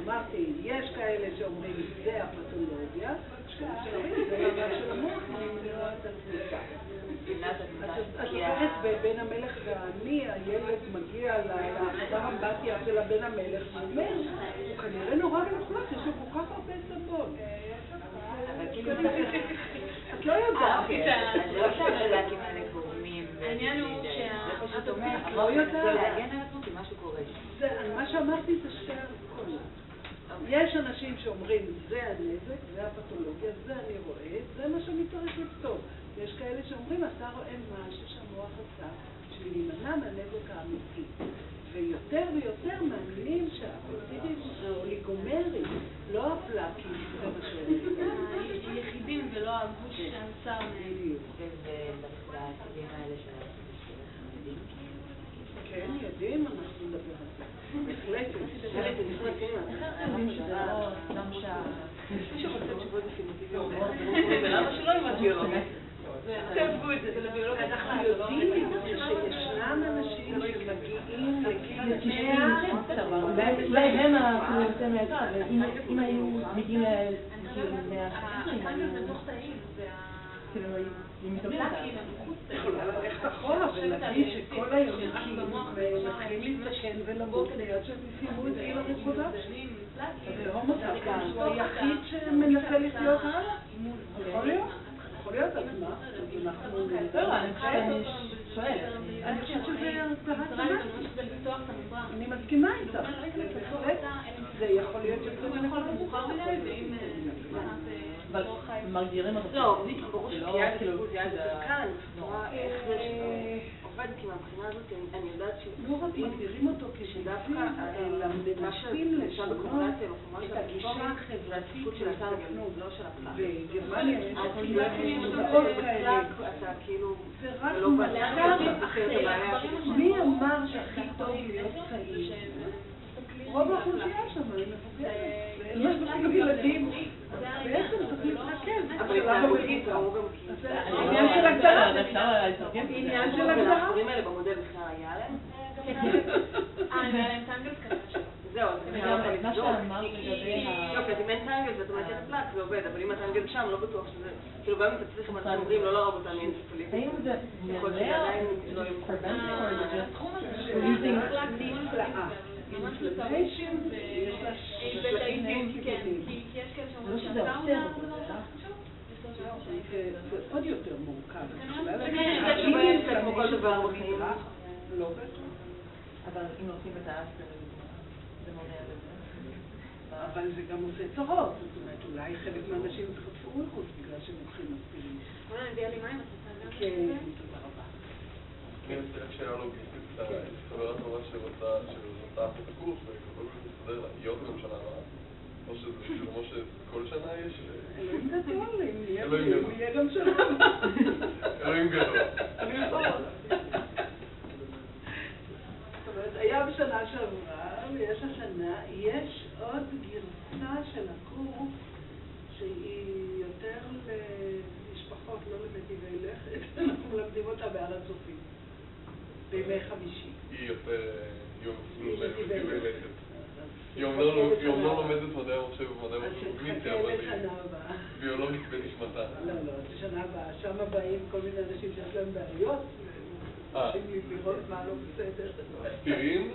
אמרתי, יש כאלה שאומרים, זה הפתולוגיה, שאומרים, זה מאמר של המוח, למנוע את התמותה. את זוכרת בבן המלך ואני, הילד מגיע לחדר אמבטיה של הבן המלך, ואומר, הוא כנראה נורא מלוכלך, יש לו כל כך הרבה סבון. את לא יודעת. אז לא שהפלאקים האלה גורמים, העניין הוא זה פשוט אומר, לא יודעת. זה להגן על עצמו כי משהו קורה. מה שאמרתי זה שתי הרקולות. יש אנשים שאומרים, זה הנזק, זה הפתולוגיה, זה אני רואה, זה מה שאני צריך לפתור. יש כאלה שאומרים, אתה רואה משהו שהמוח עשה בשביל להימנע מהנזק האמיתי. ויותר ויותר מאמינים שהפרוטידיזם האוליגומרי, לא הפלאקים, זה מה שאומרים. היחידים ולא הגוש שעצר מהם. ובסוגים האלה של יודעים? כן, יודעים, אנחנו נדבר על זה. בהחלט, מי שרוצה תשובות דפיניטיביות, ולמה שלא עם הביולוגיה? אנחנו יודעים שישנם אנשים שמגיעים לגיל 100, אולי הם יותר מהצד, אם היו מגיעים לגיל 100, כאילו הם מתאבדים יכולה ללכת אחורה ולהגיד שכל היונקים מתחילים להתקן ולמות ליד שהם סיימו את גיל הרפרודקציה. זה לא מצב כאן, הוא היחיד שמנסה לחיות הלאה. יכול להיות? יכול להיות עצמה, אז אנחנו נדבר. אני שואלת. אני חושבת שזה הרצאה. אני מסכימה איתך. זה יכול להיות שזה יכול מאוחר מדי, אבל מגדירים אותו לא, ברור שפגיעה בדיפוזיה זה כאן, איך זה עובד, כי מהבחינה הזאת אני יודעת לא רק מגדירים אותו כשדווקא למנסים לשנות את הגישה החברתית של התנגנות, לא של הפלאק. בגרמניה יש הפלאקים מודעות כאלה. אתה כאילו... זה רק מצב אחר. מי אמר שהכי טוב להיות צעיר? רוב האוכלוסייה שם, אני מבוגרת. יש אפילו ילדים. בעצם צריך להתרכז. אבל למה בגיל קראו גם כי... זה עניין של הגדרה. עניין של הגדרה. האחרים האלה במודל בכלל היה להם? היה להם טנגל כזה. זהו, זה מה שאמרת לגבי לא, כי אם אין טנגל ואת אומרת את הפלאק זה עובד, אבל אם הטנגל שם לא בטוח שזה... כאילו גם אם אתה צריך מה שאומרים, לא לרוב אותם אנצפליטיס. האם זה מראה או התחום הזה של הפלאק די נפלאה. ממש לטרשים ובטאים, כן, כי יש כאלה שאומרים שהסאונה זה לא יותר חשוב, זה עוד יותר מורכב. זה שבאמת זה כמו כל דבר בחיים. לא בטח. אבל אם נותנים את האף זה מונע לזה. אבל זה גם עושה צרות. זאת אומרת, אולי חלק מהאנשים יתחטפו מחוץ בגלל שהם לוקחים מספירים. בואו נביאה לי מים, אתה כן, תודה רבה. אני מנסה רק שאלה לוגיסטית, חברה טובה שרוצה את הקורס וכל כך מסתדר לה, היא עוד גם שנה הבאה? או שזה כמו שכל שנה יש? אלוהים גדול, אם יהיה גם שנה הבאה. אלוהים גדול. זאת אומרת, היה בשנה שעברה, ויש השנה, יש עוד גרסה של הקורס שהיא יותר למשפחות, לא למיטיבי לכת. אנחנו מלמדים אותה בהר הצופים. בימי חמישי. היא יותר יום למיטיבי לכת. היא אומנם לומדת מדעי המחשב ומדעי הקוגניציה, אבל היא ביולוגית בנשמתה. לא, זה שנה הבאה. שם באים כל מיני אנשים שיש להם בעיות, ורוצים לי לראות מה לא בסדר. סתירים?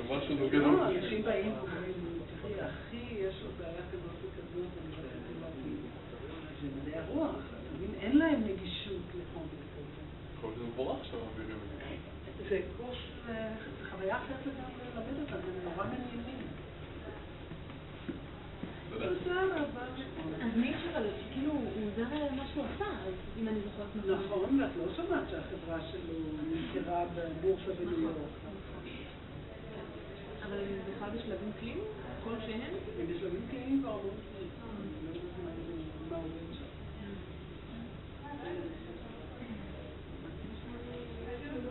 משהו נוגד? לא, אנשים באים ואומרים, תראי, אחי, יש לו בעיה כזאת וכזאת, אני רציתי להבין. זה מדעי הרוח, אין להם נגישות לחומר כזה. כל זה מבורך שמעבירים את זה. זה קורס, זה חוויה אחרת לגמרי ללמד אותה, זה נורא מעניינים. אז מי אפשר לדעת שכאילו הוא עוזר מה שהוא עשה, אז אם אני זוכרת נכון. נכון, ואת לא שמעת שהחברה שלו נמכרה בבורסה בניו יורק. אבל הם בכלל בשלבים קליניים? כל שהם? הם בשלבים קליניים כבר מאוד קליניים. לא יודעת מה עובד שם.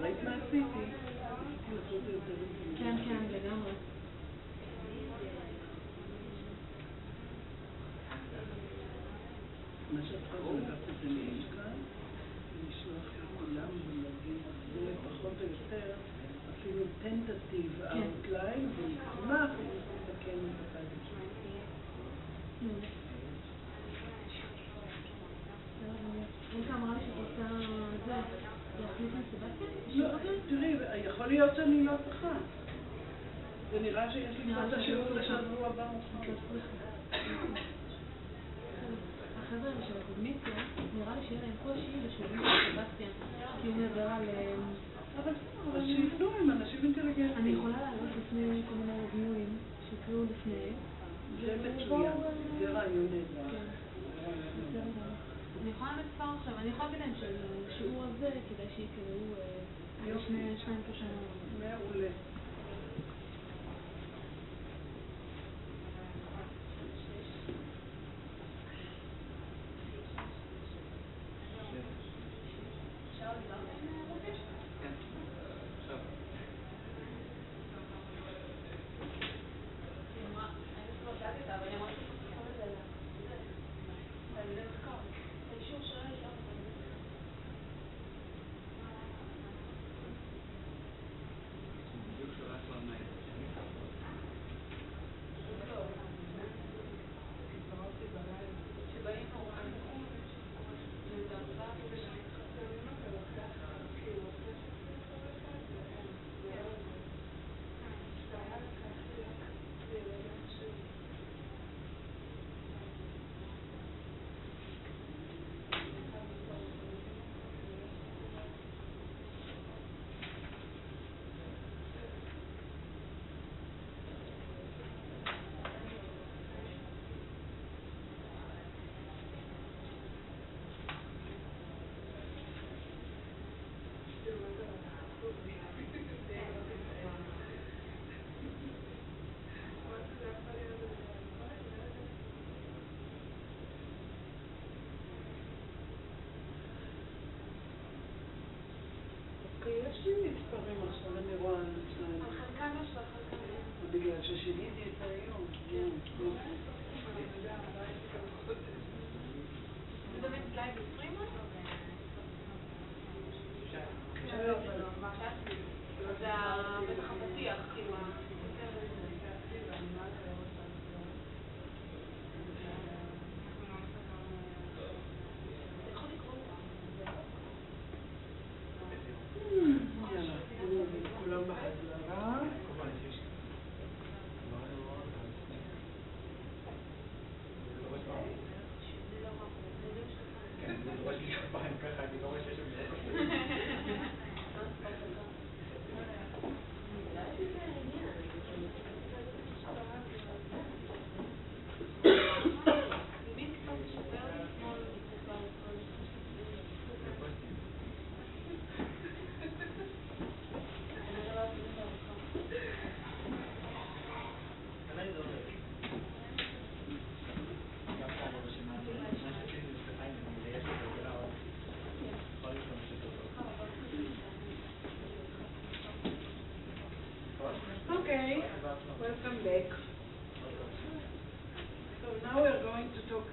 ראית מה עשיתי? לעשות את זה יותר רציני. כן, כן, לגמרי. מה שאת יכולה לקחת את זה למשקל, ולשלוח לכולם ולהגיד, זה פחות או יותר אפילו טנטטיב אאוטליין, ולקרמה אפילו לתקן את הפעילות שלו. ריקה אמרה לי שאת רוצה זה, להכניס מסיבציה? לא, תראי, יכול להיות שאני לא צריכה. זה נראה שיש לי קצת השיעור לשבוע הבא. החבר'ה של הקוגניציה, נראה לי שיהיה להם קושי בשלבים של מסיבציה, כי הוא מדבר על... אבל אז שיפנו, הם אנשים אינטליגנטים. אני יכולה לעלות לפני כל מיני ריוויואים שיקראו לפני. זה מצוין, זה רעיון נהדר. אני יכולה להגיד כבר עכשיו, אני יכולה להגיד להם שהשיעור הזה כדאי שיקראו שניים שלושה. מעולה. יש לי מספרים עכשיו, אני רואה על זה. חלקן יש לך, חלקן. בגלל ששיניתי את היום. זה באמת סלייד 20 או? לא, מה שעשיתי. זה בטח הפתיח, כאילו. כולם בחזרה. Okay, welcome back. So now we are going to talk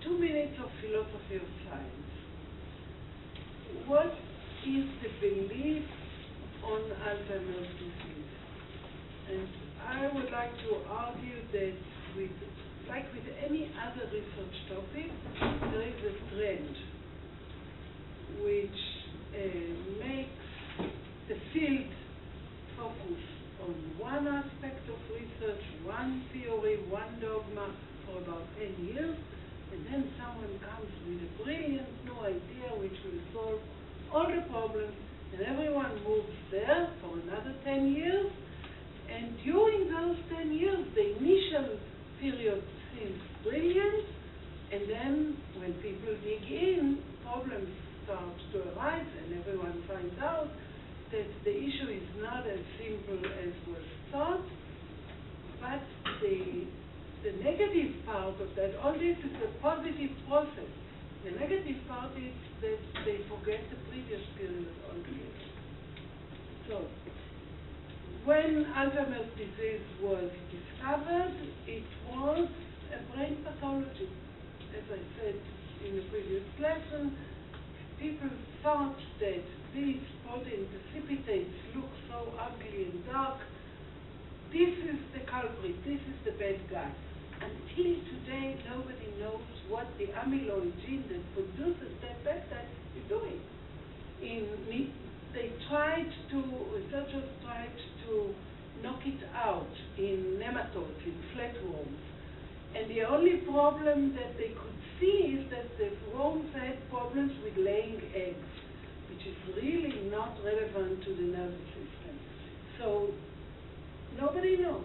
2 minutes of philosophy of science. What is the belief on Alzheimer's disease? And I would like to argue that like with any other research topic, there is a trend which makes the field focus on one aspect of research, one theory, one dogma for about 10 years, and then someone comes with a brilliant new idea which will solve all the problems, and everyone moves there for another 10 years, and during those 10 years, the initial period seems all this is a positive process. The negative part is that they forget the previous period altogether. So, when Alzheimer's disease was discovered, it was a brain pathology. As I said in the previous lesson, people thought that these protein precipitates look so ugly and dark. This is the culprit, this is the bad guy. Until today, nobody knows what the amyloid gene that produces that peptide is doing. Researchers tried to knock it out in nematodes, in flatworms. And the only problem that they could see is that the worms had problems with laying eggs, which is really not relevant to the nervous system. So nobody knows.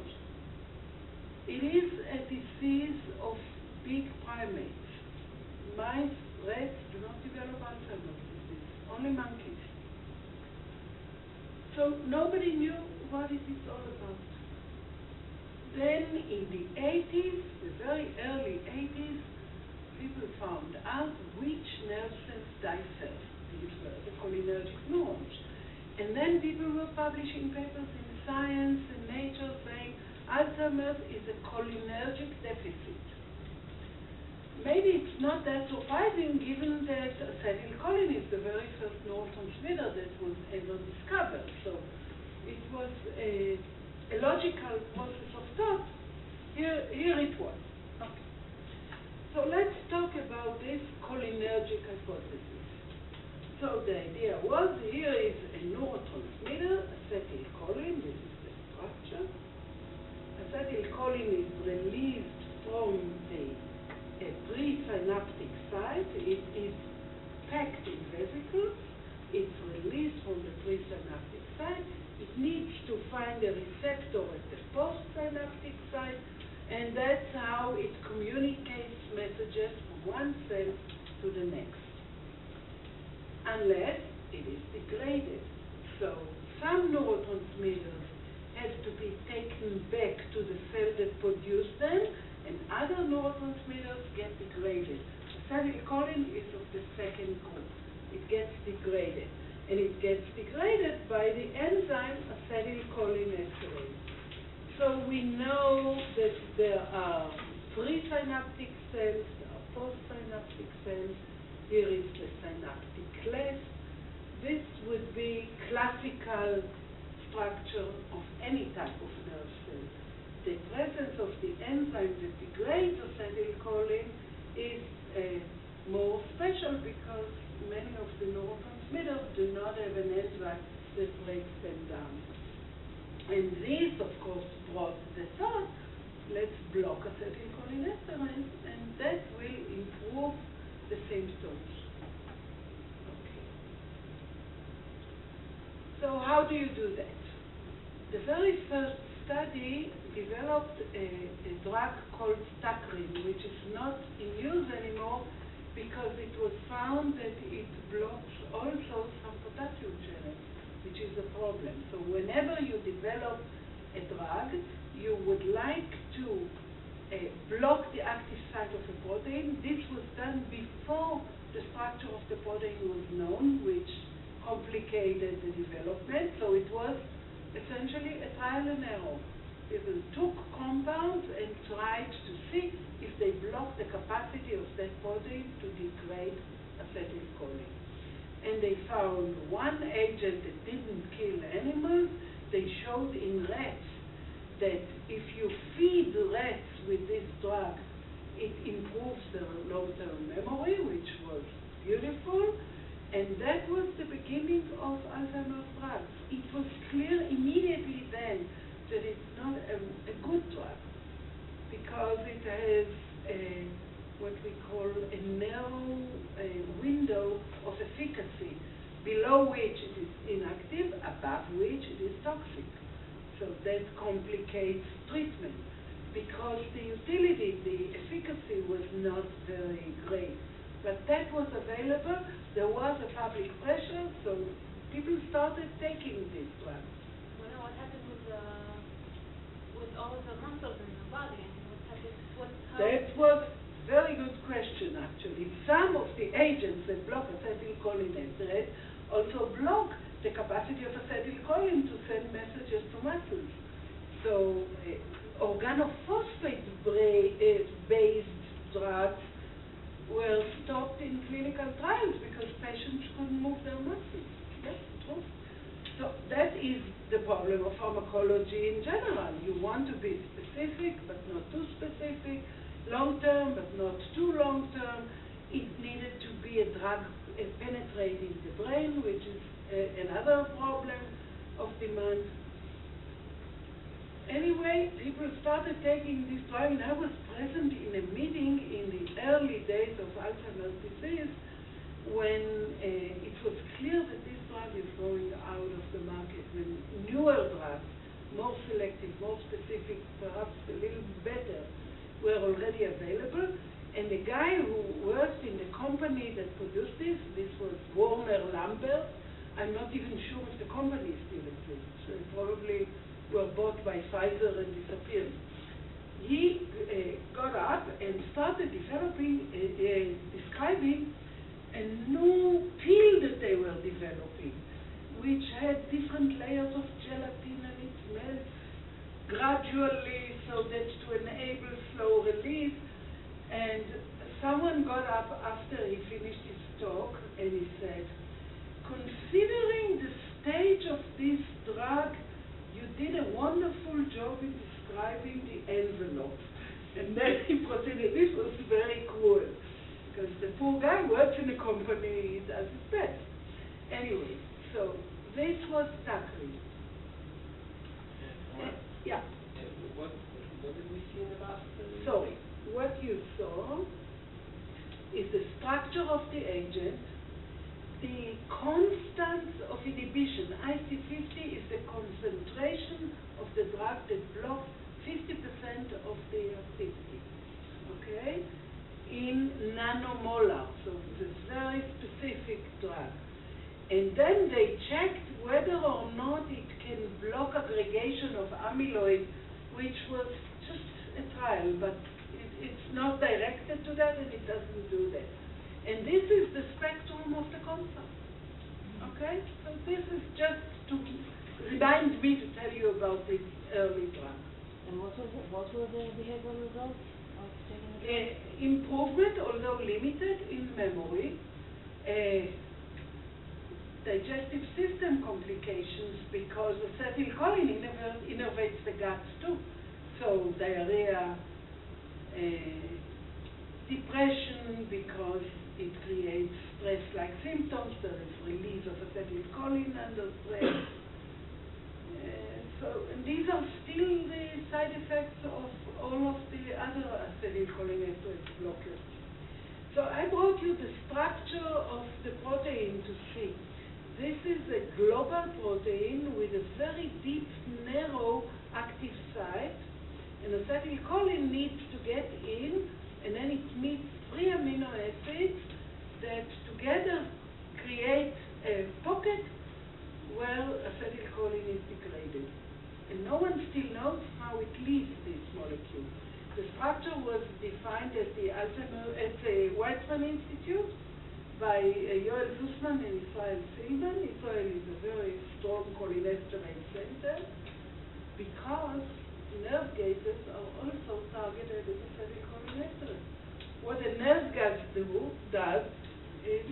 It is a disease of big primates. Mice, rats do not develop Alzheimer's disease, only monkeys. So nobody knew what it is all about. Then in the 80s, the very early 80s, people found out which nerve cells die first. These were the cholinergic neurons. And then people were publishing papers in Science and Nature saying Alzheimer's is a cholinergic deficit. Maybe it's not that surprising given that acetylcholine is the very first neurotransmitter that was ever discovered. So it was a logical process of thought. Here it was. Okay. So let's talk about this cholinergic hypothesis. So the idea was, here is a neurotransmitter, acetylcholine, this is the structure. Acetylcholine is released from a presynaptic site. It is packed in vesicles. It's released from the presynaptic site. It needs to find a receptor at the postsynaptic site, and that's how it communicates messages from one cell to the next, unless it is degraded. So some neurotransmitters have to be taken back to the cell that produced them, and other neurotransmitters get degraded. Acetylcholine is of the second group. It gets degraded. And it gets degraded by the enzyme acetylcholinesterase. So we know that there are presynaptic cells, there are postsynaptic cells. Here is the synaptic cleft. This would be classical structure of any type of nerve cell. The presence of the enzyme that degrades acetylcholine is more special because many of the neurotransmitters do not have an enzyme that breaks them down. And this, of course, brought the thought, let's block acetylcholinesterase, and that will improve the symptoms. Okay. So how do you do that? The very first study developed a drug called stacrin, which is not in use anymore because it was found that it blocks also some potassium channels, which is a problem. So whenever you develop a drug, you would like to block the active site of a protein. This was done before the structure of the protein was known, which complicated the development. So it was essentially a trial and error. People took compounds and tried to see if they block the capacity of that protein to degrade acetylcholine. And they found one agent that didn't kill animals. They showed in rats that if you feed rats with this drug, it improves their long-term memory, which was beautiful. And that was the beginning of Alzheimer's drugs. It was clear immediately then that it's not a good drug because it has what we call a narrow window of efficacy, below which it is inactive, above which it is toxic. So that complicates treatment because the utility, the efficacy was not very great. But that was available. There was a public pressure, so people started taking this drug. Well, what happened with all of the muscles in the body? What happened? Very good question, actually. Some of the agents that block acetylcholinesterase also block the capacity of acetylcholine to send messages to muscles. So organophosphate-based drugs were stopped in clinical trials because patients couldn't move their muscles. That's true. So that is the problem of pharmacology in general. You want to be specific, but not too specific, long-term, but not too long-term. It needed to be a drug penetrating the brain, which is another problem of demand. Anyway, people started taking this drug, and I was present in a meeting in the early days of Alzheimer's disease when it was clear that this drug is going out of the market, when newer drugs, more selective, more specific, perhaps a little better, were already available. And the guy who worked in the company that produced this was Warner Lambert. I'm not even sure if the company still exists. So it probably were bought by Pfizer and disappeared. He got up and started describing a new pill that they were developing, which had different layers of gelatin, and it melts gradually so that to enable slow release. And someone got up after he finished his talk and he said, considering the stage of this drug, you did a wonderful job in describing the envelope. And then he proceeded. This was very cruel, because the poor guy works in a company, he does his best. Anyway, so this was tackling. Yeah. What did we see in the last? So what you saw is the structure of the agent, the constants of inhibition. IC50 is the concentration of the drug that blocks 50% of the activity, okay, in nanomolar, so it's a very specific drug. And then they checked whether or not it can block aggregation of amyloid, which was just a trial, but it's not directed to that, and it doesn't do that. And this is the spectrum of the compound. Okay? So this is just to remind me to tell you about this early drug. And what were the behavioral results of taking the drug? Improvement, although limited, in memory. Digestive system complications, because acetylcholine innervates the gut too. So diarrhea, depression, because it creates stress-like symptoms. There is release of acetylcholine under stress. And these are still the side effects of all of the other acetylcholinesterase blockers. So I brought you the structure of the protein to see. This is a global protein with a very deep, narrow active site, and acetylcholine needs to get in, and then it meets 3 amino acids that together create a pocket where acetylcholine is degraded. And no one still knows how it leaves this molecule. The structure was defined at the Weizmann Institute by Yoel Sussman and Israel Silvan. Israel is a very strong cholinesterase center because nerve gases are also targeted at acetylcholinesterase. What a nerve gas does is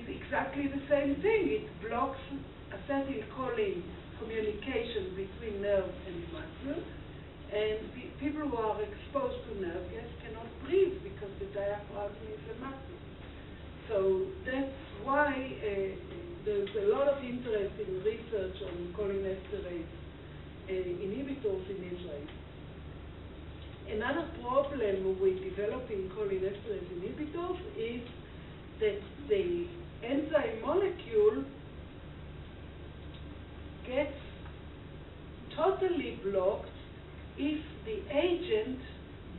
exactly the same thing. It blocks acetylcholine communication between nerve and muscle, and people who are exposed to nerve gas cannot breathe because the diaphragm is a muscle. So that's why there's a lot of interest in research on cholinesterase inhibitors in Israel. Another problem with developing cholinesterase inhibitors is that the enzyme molecule gets totally blocked if the agent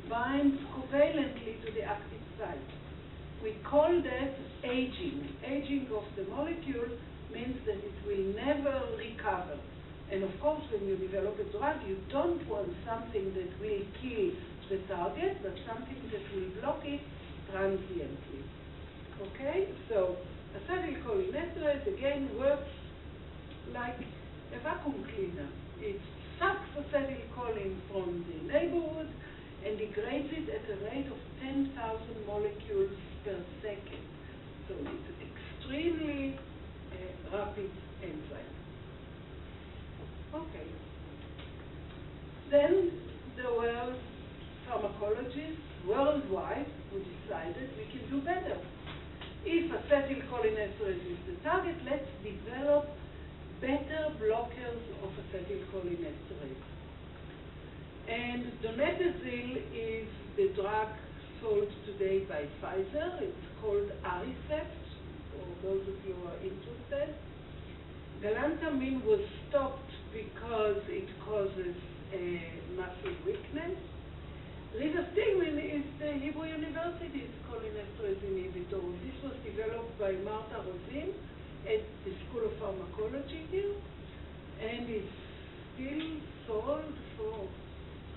binds covalently to the active site. We call that aging. Aging of the molecule means that it will never recover. And of course, when you develop a drug, you don't want something that will kill the target, but something that will block it transiently. Okay, so acetylcholinesterase again works like a vacuum cleaner. It sucks acetylcholine from the neighborhood and degrades it at a rate of 10,000 molecules per second. So it's extremely rapid enzyme. Okay. Then there were pharmacologists worldwide who decided we can do better. If acetylcholinesterase is the target, let's develop better blockers of acetylcholinesterase. And donepezil is the drug sold today by Pfizer. It's called Aricept, for those of you who are interested. Galantamine was stopped because it causes muscle weakness. Rivastigmine is the Hebrew University's cholinesterase inhibitor. This was developed by Marta Rosin at the School of Pharmacology here, and it's still sold for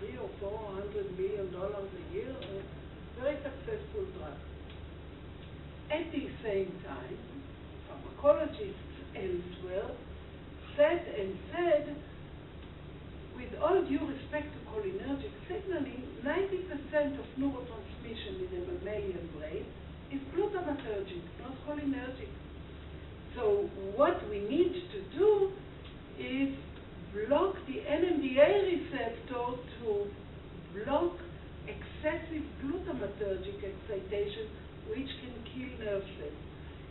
$300 or $400 million a year. A very successful drug. At the same time, pharmacologists elsewhere said, with all due respect to cholinergic signaling, 90% of neurotransmission in the mammalian brain is glutamatergic, not cholinergic. So what we need to do is block the NMDA receptor to block excessive glutamatergic excitation, which can kill nerve cells.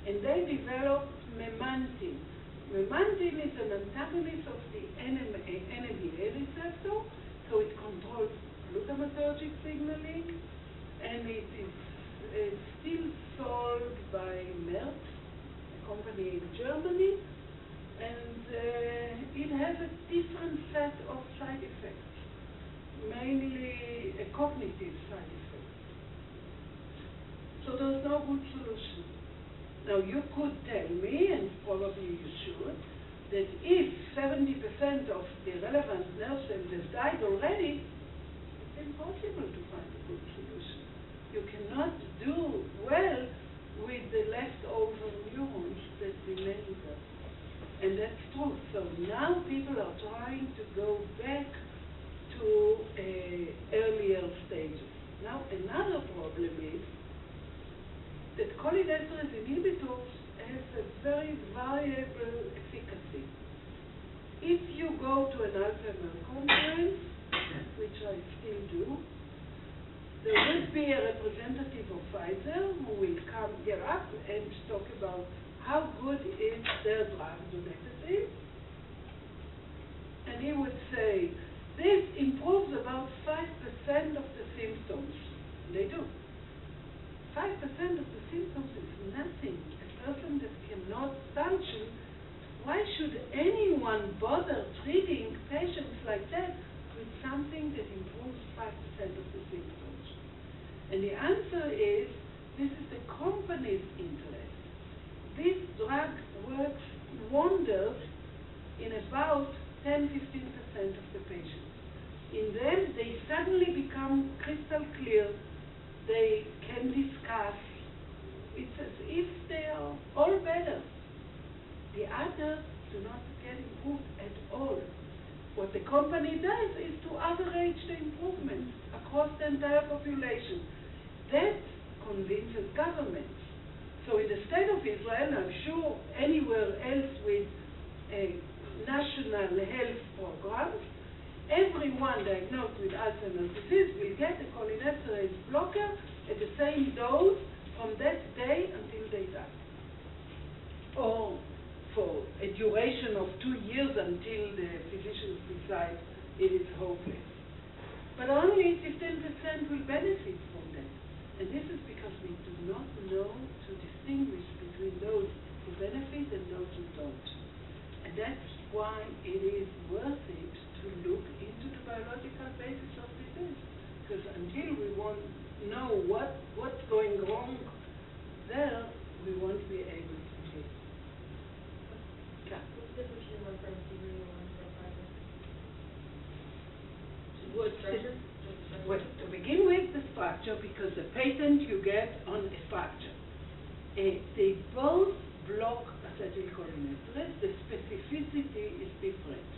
And they developed memantine. Memantine is an antagonist of the NMDA receptor, so it controls glutamatergic signaling, and it is still sold by Merck, a company in Germany, and it has a different set of side effects, mainly a cognitive side effect. So there's no good solution. Now you could tell me, and probably you should, that if 70% of the relevant nerve cells have died already, it's impossible to find a good solution. You cannot do well with the leftover neurons that remain there. And that's true. So now people are trying to go back to earlier stages. Now another problem is that cholinesterase inhibitors have a very variable efficacy. If you go to an Alzheimer's conference, which I still do, there would be a representative of Pfizer who will come get up and talk about how good is their drug, donepezil. And he would say, this improves about 5% of the symptoms. They do. 5% of the symptoms is nothing. A person that cannot function, why should anyone bother treating patients like that with something that improves 5% of the symptoms? And the answer is, this is the company's interest. This drug works wonders in about 10-15% of the patients. In them, they suddenly become crystal clear. They can discuss. It's as if they are all better. The others do not get improved at all. What the company does is to average the improvements across the entire population. That convinces governments. So in the state of Israel, I'm sure anywhere else with national health programs, everyone diagnosed with Alzheimer's disease will get a cholinesterase blocker at the same dose from that day until they die. Or for a duration of 2 years until the physicians decide it is hopeless. But only 15% will benefit from that. And this is because we do not know to distinguish between those who benefit and those who don't. And that's why it is worth it to look into the biological basis of disease. Because until we won't know what's going wrong there, we won't be able to treat. Yeah. What's the difference between one from Hebrew and one from Parkinson? They both block acetylcholinesterase. The specificity is different.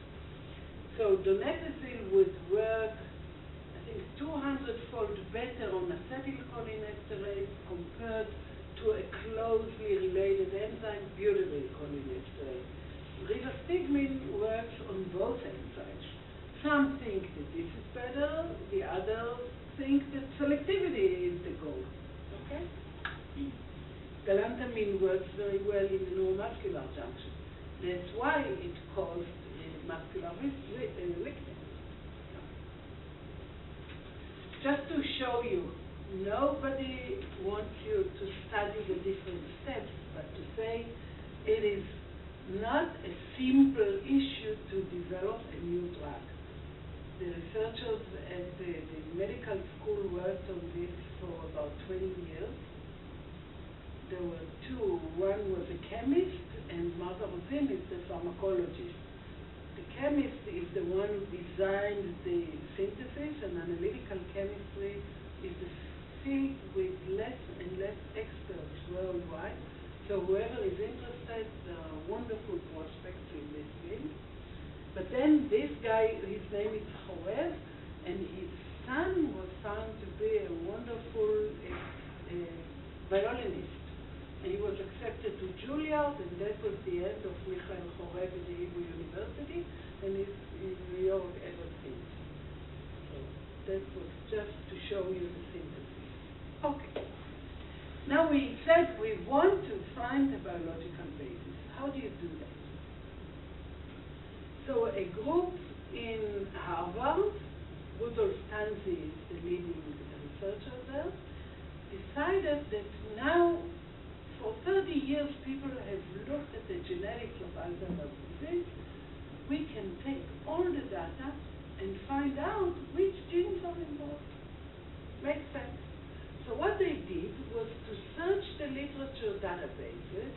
So donepezil would work, I think, 200-fold better on acetylcholinesterase compared to a closely related enzyme, butyrylcholinesterase. Rivastigmine works on both enzymes. Some think that this is better, the others think that selectivity is the goal. Okay? Galantamine works very well in the neuromuscular junction. That's why it caused muscular weakness. Just to show you, nobody wants you to study the different steps, but to say it is not a simple issue to develop a new drug. The researchers at the medical school worked on this for about 20 years. There were two. One was a chemist, and Martha Rosin is the pharmacologist. The chemist is the one who designed the synthesis, and analytical chemistry is the field with less and less experts worldwide. So whoever is interested, there are wonderful prospects in this field. But then this guy, his name is Horev, and his son was found to be a wonderful violinist. And he was accepted to Juilliard, and that was the end of Michael Horev at the Hebrew University, and he's in New York ever since. So that was just to show you the synthesis. Okay. Now we said we want to find a biological basis. How do you do that? So a group in Harvard, Rudolf Tanzi is the leading researcher there, decided that now for 30 years people have looked at the genetics of Alzheimer's disease. We can take all the data and find out which genes are involved. Makes sense. So what they did was to search the literature databases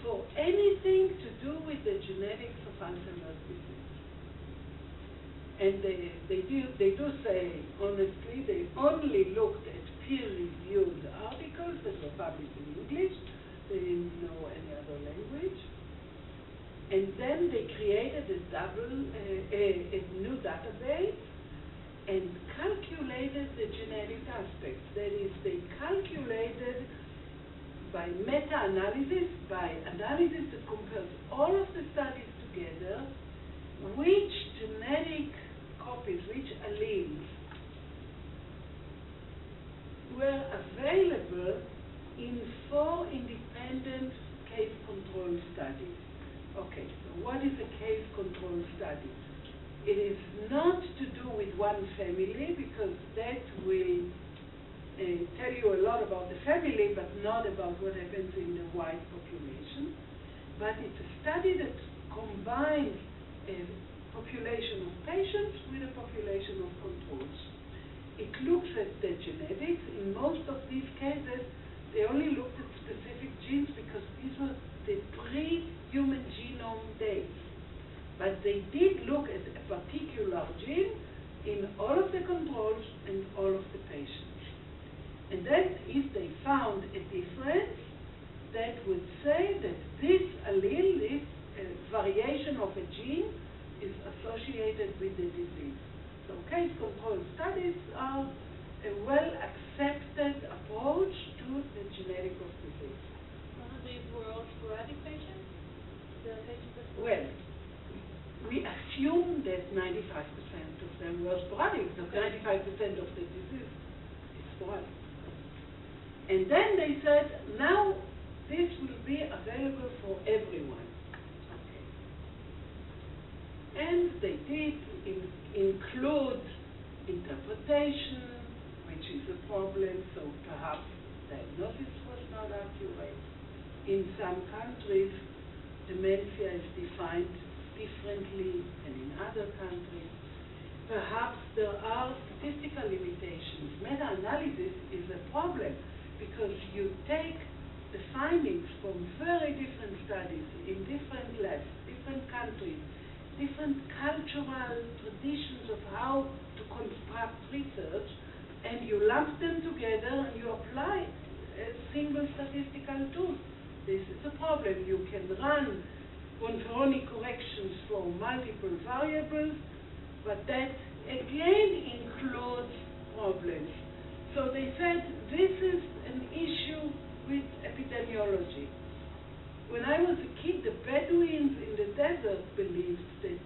for anything to do with the genetics of Alzheimer's disease. And they do say, honestly, they only looked at peer-reviewed articles that were published in English. They didn't know any other language. And then they created a new database and calculated the genetic aspects. That is, they calculated by meta-analysis, by analysis that compares all of the studies together, which genetic copies, which alleles were available in 4 independent case control studies. Okay, so what is a case control study? It is not to do with one family, because that will tell you a lot about the family, but not about what happens in the wide population. But it's a study that combines a population of patients with a population of controls. It looks at the genetics. In most of these cases, they only looked at specific genes because these were the pre-human genome days. But they did look at a particular gene in all of the controls and all of the patients. And then if they found a difference, that would say that this allele, this variation of a gene, is associated with the disease. So case control studies are a well-accepted approach to the genetic of disease. Some of these were all sporadic patients? The patients that Well, we assume that 95% of them were sporadic, that 95% of the disease is sporadic. And then they said, now this will be available for everyone. Okay. And they did include interpretation, which is a problem, so perhaps diagnosis was not accurate. In some countries, dementia is defined differently than in other countries. Perhaps there are statistical limitations. Meta-analysis is a problem because you take the findings from very different studies in different labs, different countries, different cultural traditions of how to construct research, and you lump them together and you apply a single statistical tool. This is a problem. You can run Bonferroni corrections for multiple variables, but that again includes problems. So they said this is an issue with epidemiology. When I was a kid, the Bedouins in the desert believed that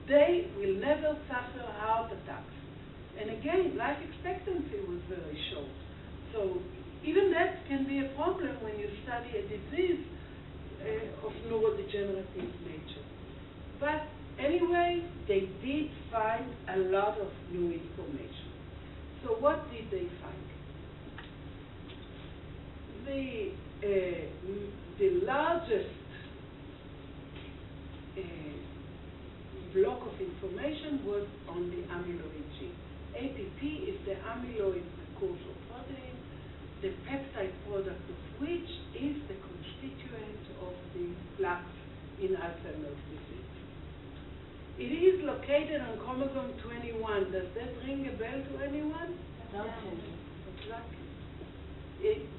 they will never suffer heart attacks. And again, life expectancy was very short. So even that can be a problem when you study a disease of neurodegenerative nature. But anyway, they did find a lot of new information. So what did they find? The largest block of information was on the amyloid gene. APP is the amyloid precursor protein, the peptide product of which is the constituent of the plaques in Alzheimer's disease. It is located on chromosome 21. Does that ring a bell to anyone? Exactly.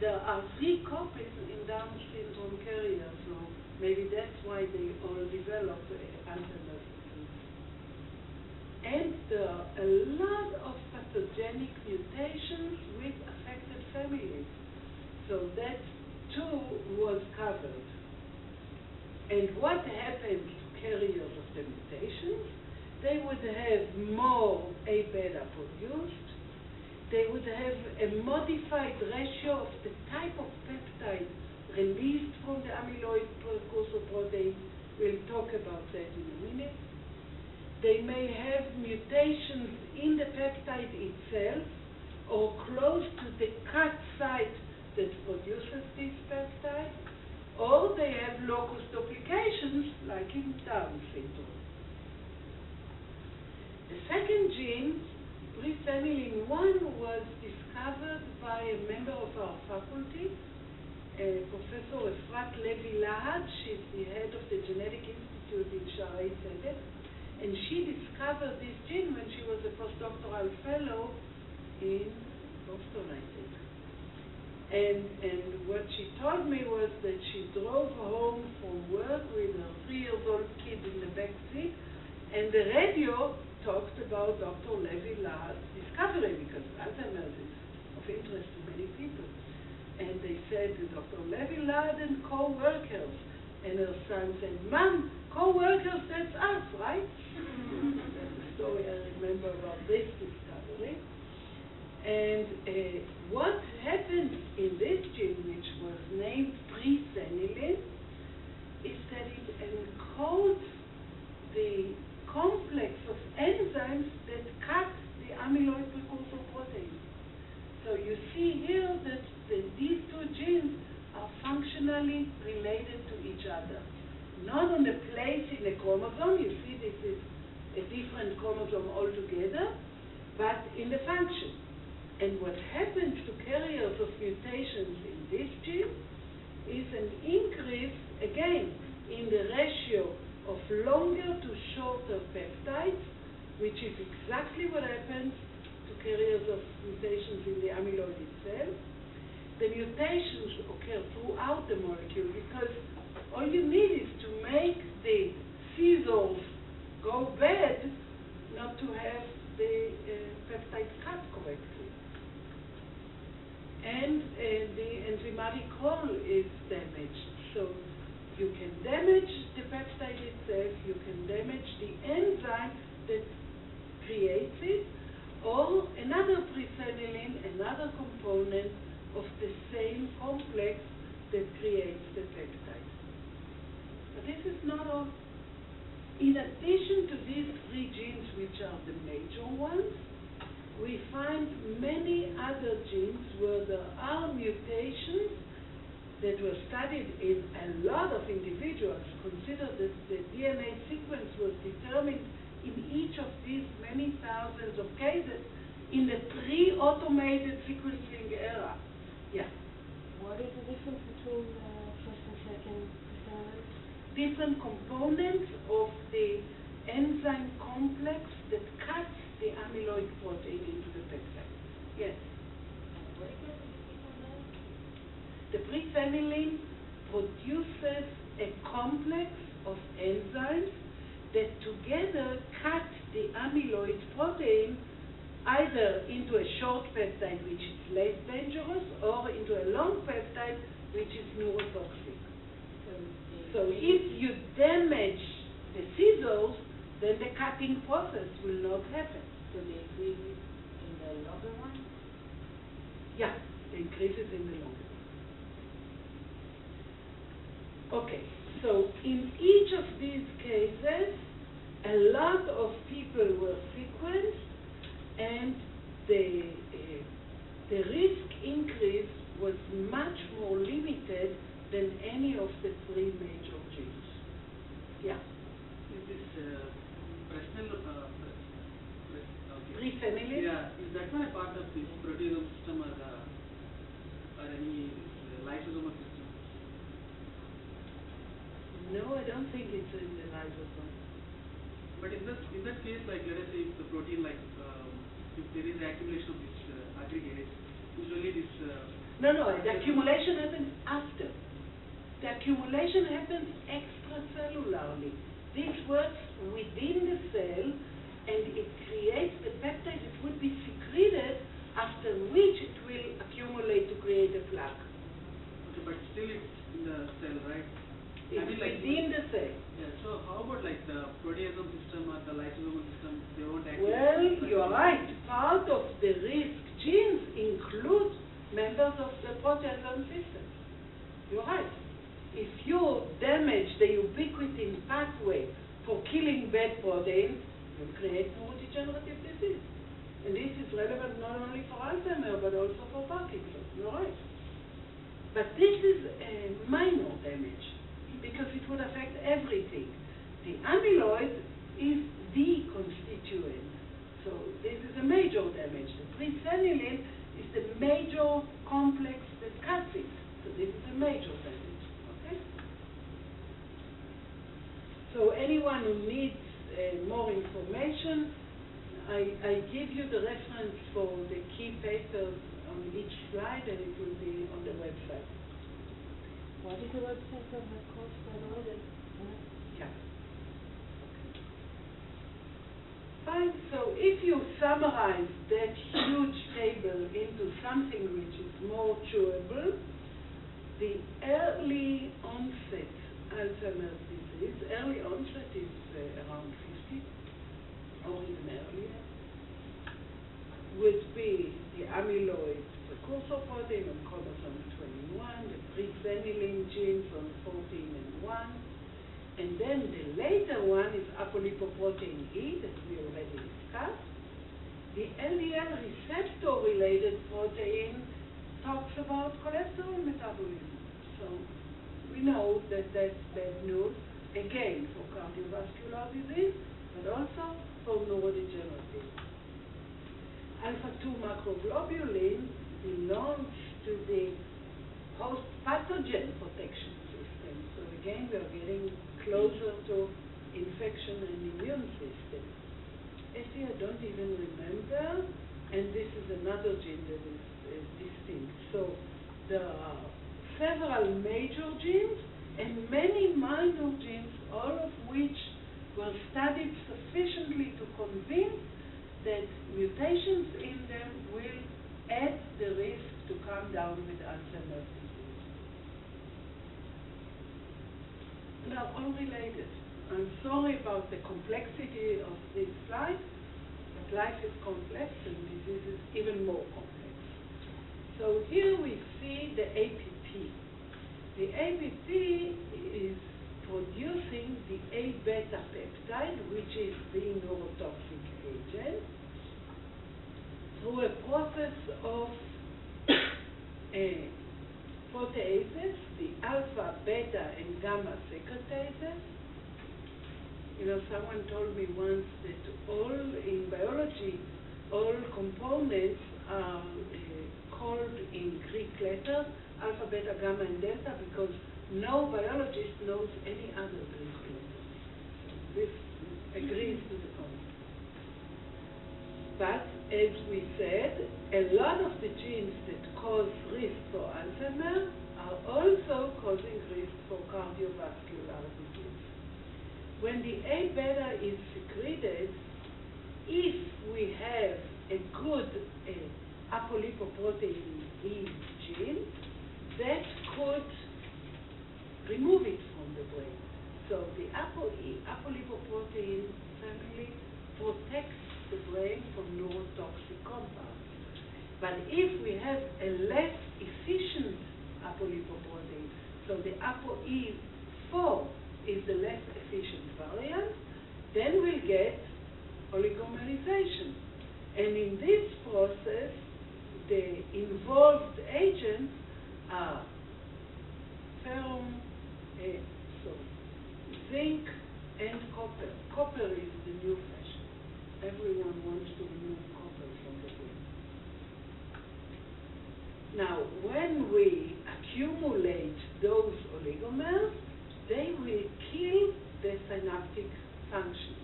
There are 3 copies in Down syndrome carriers, so maybe that's why they all develop Alzheimer's disease. And there are a lot of pathogenic mutations with affected families. So that too was covered. And what happens to carriers of the mutations? They would have more A-beta produced. They would have a modified ratio of the type of peptide released from the amyloid precursor protein. We'll talk about that in a minute. They may have mutations in the peptide itself or close to the cut site that produces this peptide, or they have locus duplications like in Down syndrome. The second gene, presenilin 1, was discovered by a member of our faculty, Professor Efrat Levy-Lahad. She's the head of the Genetic Institute in Shaarei Tzedek, and she discovered this gene when she was a postdoctoral fellow in Boston, I think. And what she told me was that she drove home from work with her 3-year-old kid in the back seat, and the radio talked about Dr. Levy-Lahad's discovery, because Alzheimer's is of interest to many people. And they said to Dr. Levy-Lahad and co-workers, and her son said, "Mom, co-workers, that's us, right?" That's the story I remember about this discovery. And what happens in this gene, which was named presenilin, is that it encodes the complex of enzymes that cut the amyloid precursor protein. So you see here that these 2 genes are functionally related to each other. Not on the place in the chromosome, you see this is a different chromosome altogether, but in the function. And what happens to carriers of mutations in this gene is an increase, again, in the ratio of longer to shorter peptides, which is exactly what happens to carriers of mutations in the amyloid itself. The mutations occur throughout the molecule because all you need is to make the scissors go bad not to have the peptide cut correctly. And the enzymatic role is damaged. So you can damage the peptide itself, you can damage the enzyme that creates it, or another presenilin, another component of the same complex that creates the peptide. But this is not all. In addition to these 3 genes, which are the major ones, we find many other genes where there are mutations that were studied in a lot of individuals. Consider that the DNA sequence was determined in each of these many thousands of cases in the pre-automated sequencing era. Yeah. What is the difference between first and second presenilin? Different components of the enzyme complex that cuts the amyloid protein into the peptide. Yes? What exactly is on that? The presenilin produces a complex of enzymes that together cut the amyloid protein either into a short peptide, which is less dangerous, or into a long peptide, which is neurotoxic. So if you damage the scissors, then the cutting process will not happen. So they increase it in the longer one? Yeah, they increase it in the long run. Okay, so in each of these cases, a lot of people were sequenced, and the risk increase was much more limited than any of the three major genes. Yeah. Is this personal Presenilin? Yeah, is that not a part of this proteasome system or any lysosomal system? No, I don't think it's in the lysosome. But in that case, like let us say if the protein, like if there is accumulation of this aggregate, usually this. No, the accumulation happens after. The accumulation happens extracellularly. This works within the cell, and it creates the peptide that would be secreted, after which it will accumulate to create a plaque. Okay, but still it's in the cell, right? It's within the cell. Yeah, so how about like the proteasome system or the lysosomal system? They won't actually. Well, you're right. Part of the risk genes include members of the proteasome system. You're right. If you damage the ubiquitin pathway for killing bad proteins, you'll create neurodegenerative disease. And this is relevant not only for Alzheimer's, but also for Parkinson. You're right. But this is a minor damage, because it would affect everything. The amyloid is the constituent. So this is a major damage. The presenilin is the major complex that cuts it. So this is a major damage. Okay? So anyone who needs more information, I give you the reference for the key papers on each slide, and it will be on the website. What is the website of the course for Neurodegenerative? Yeah. Fine. So if you summarize that huge table into something which is more chewable, the early onset Alzheimer's disease, early onset is around 50 or even earlier, would be the amyloid precursor protein on chromosome 21, the presenilin genes on 14 and 1, and then the later one is apolipoprotein E that we already discussed. The LDL receptor-related protein talks about cholesterol metabolism. So we know that that's bad news, again, for cardiovascular disease, but also for neurodegenerative. Alpha-2 macroglobulin belongs to the host pathogen protection system. So again, we are getting closer to infection and immune system. Actually, I don't even remember, and this is another gene that is distinct. So there are several major genes and many minor genes, all of which were studied sufficiently to convince that mutations in them will add the risk to come down with Alzheimer's disease. And are all related. I'm sorry about the complexity of this slide, but life is complex and disease is even more complex. So here we see the APP. The APP is producing the A-beta peptide, which is the neurotoxic agent, through a process of proteases, the alpha, beta, and gamma secretases. You know, someone told me once that all in biology, all components are called in Greek letters, alpha, beta, gamma, and delta, because no biologist knows any other Greek letters. This agrees to the concept. But, as we said, a lot of the genes that cause risk for Alzheimer's are also causing risk for cardiovascular disease. When the A beta is secreted, if we have a good apolipoprotein E gene, that could remove it from the brain. So the apolipoprotein family protects the brain from neurotoxic compounds. But if we have a less efficient apolipoprotein, so the ApoE4 is the less efficient variant, then we'll get oligomerization. And in this process, the involved agents are zinc and copper. Copper is the new fashion. Everyone wants to remove copper from the brain. Now, when we accumulate those oligomers, they will kill the synaptic function.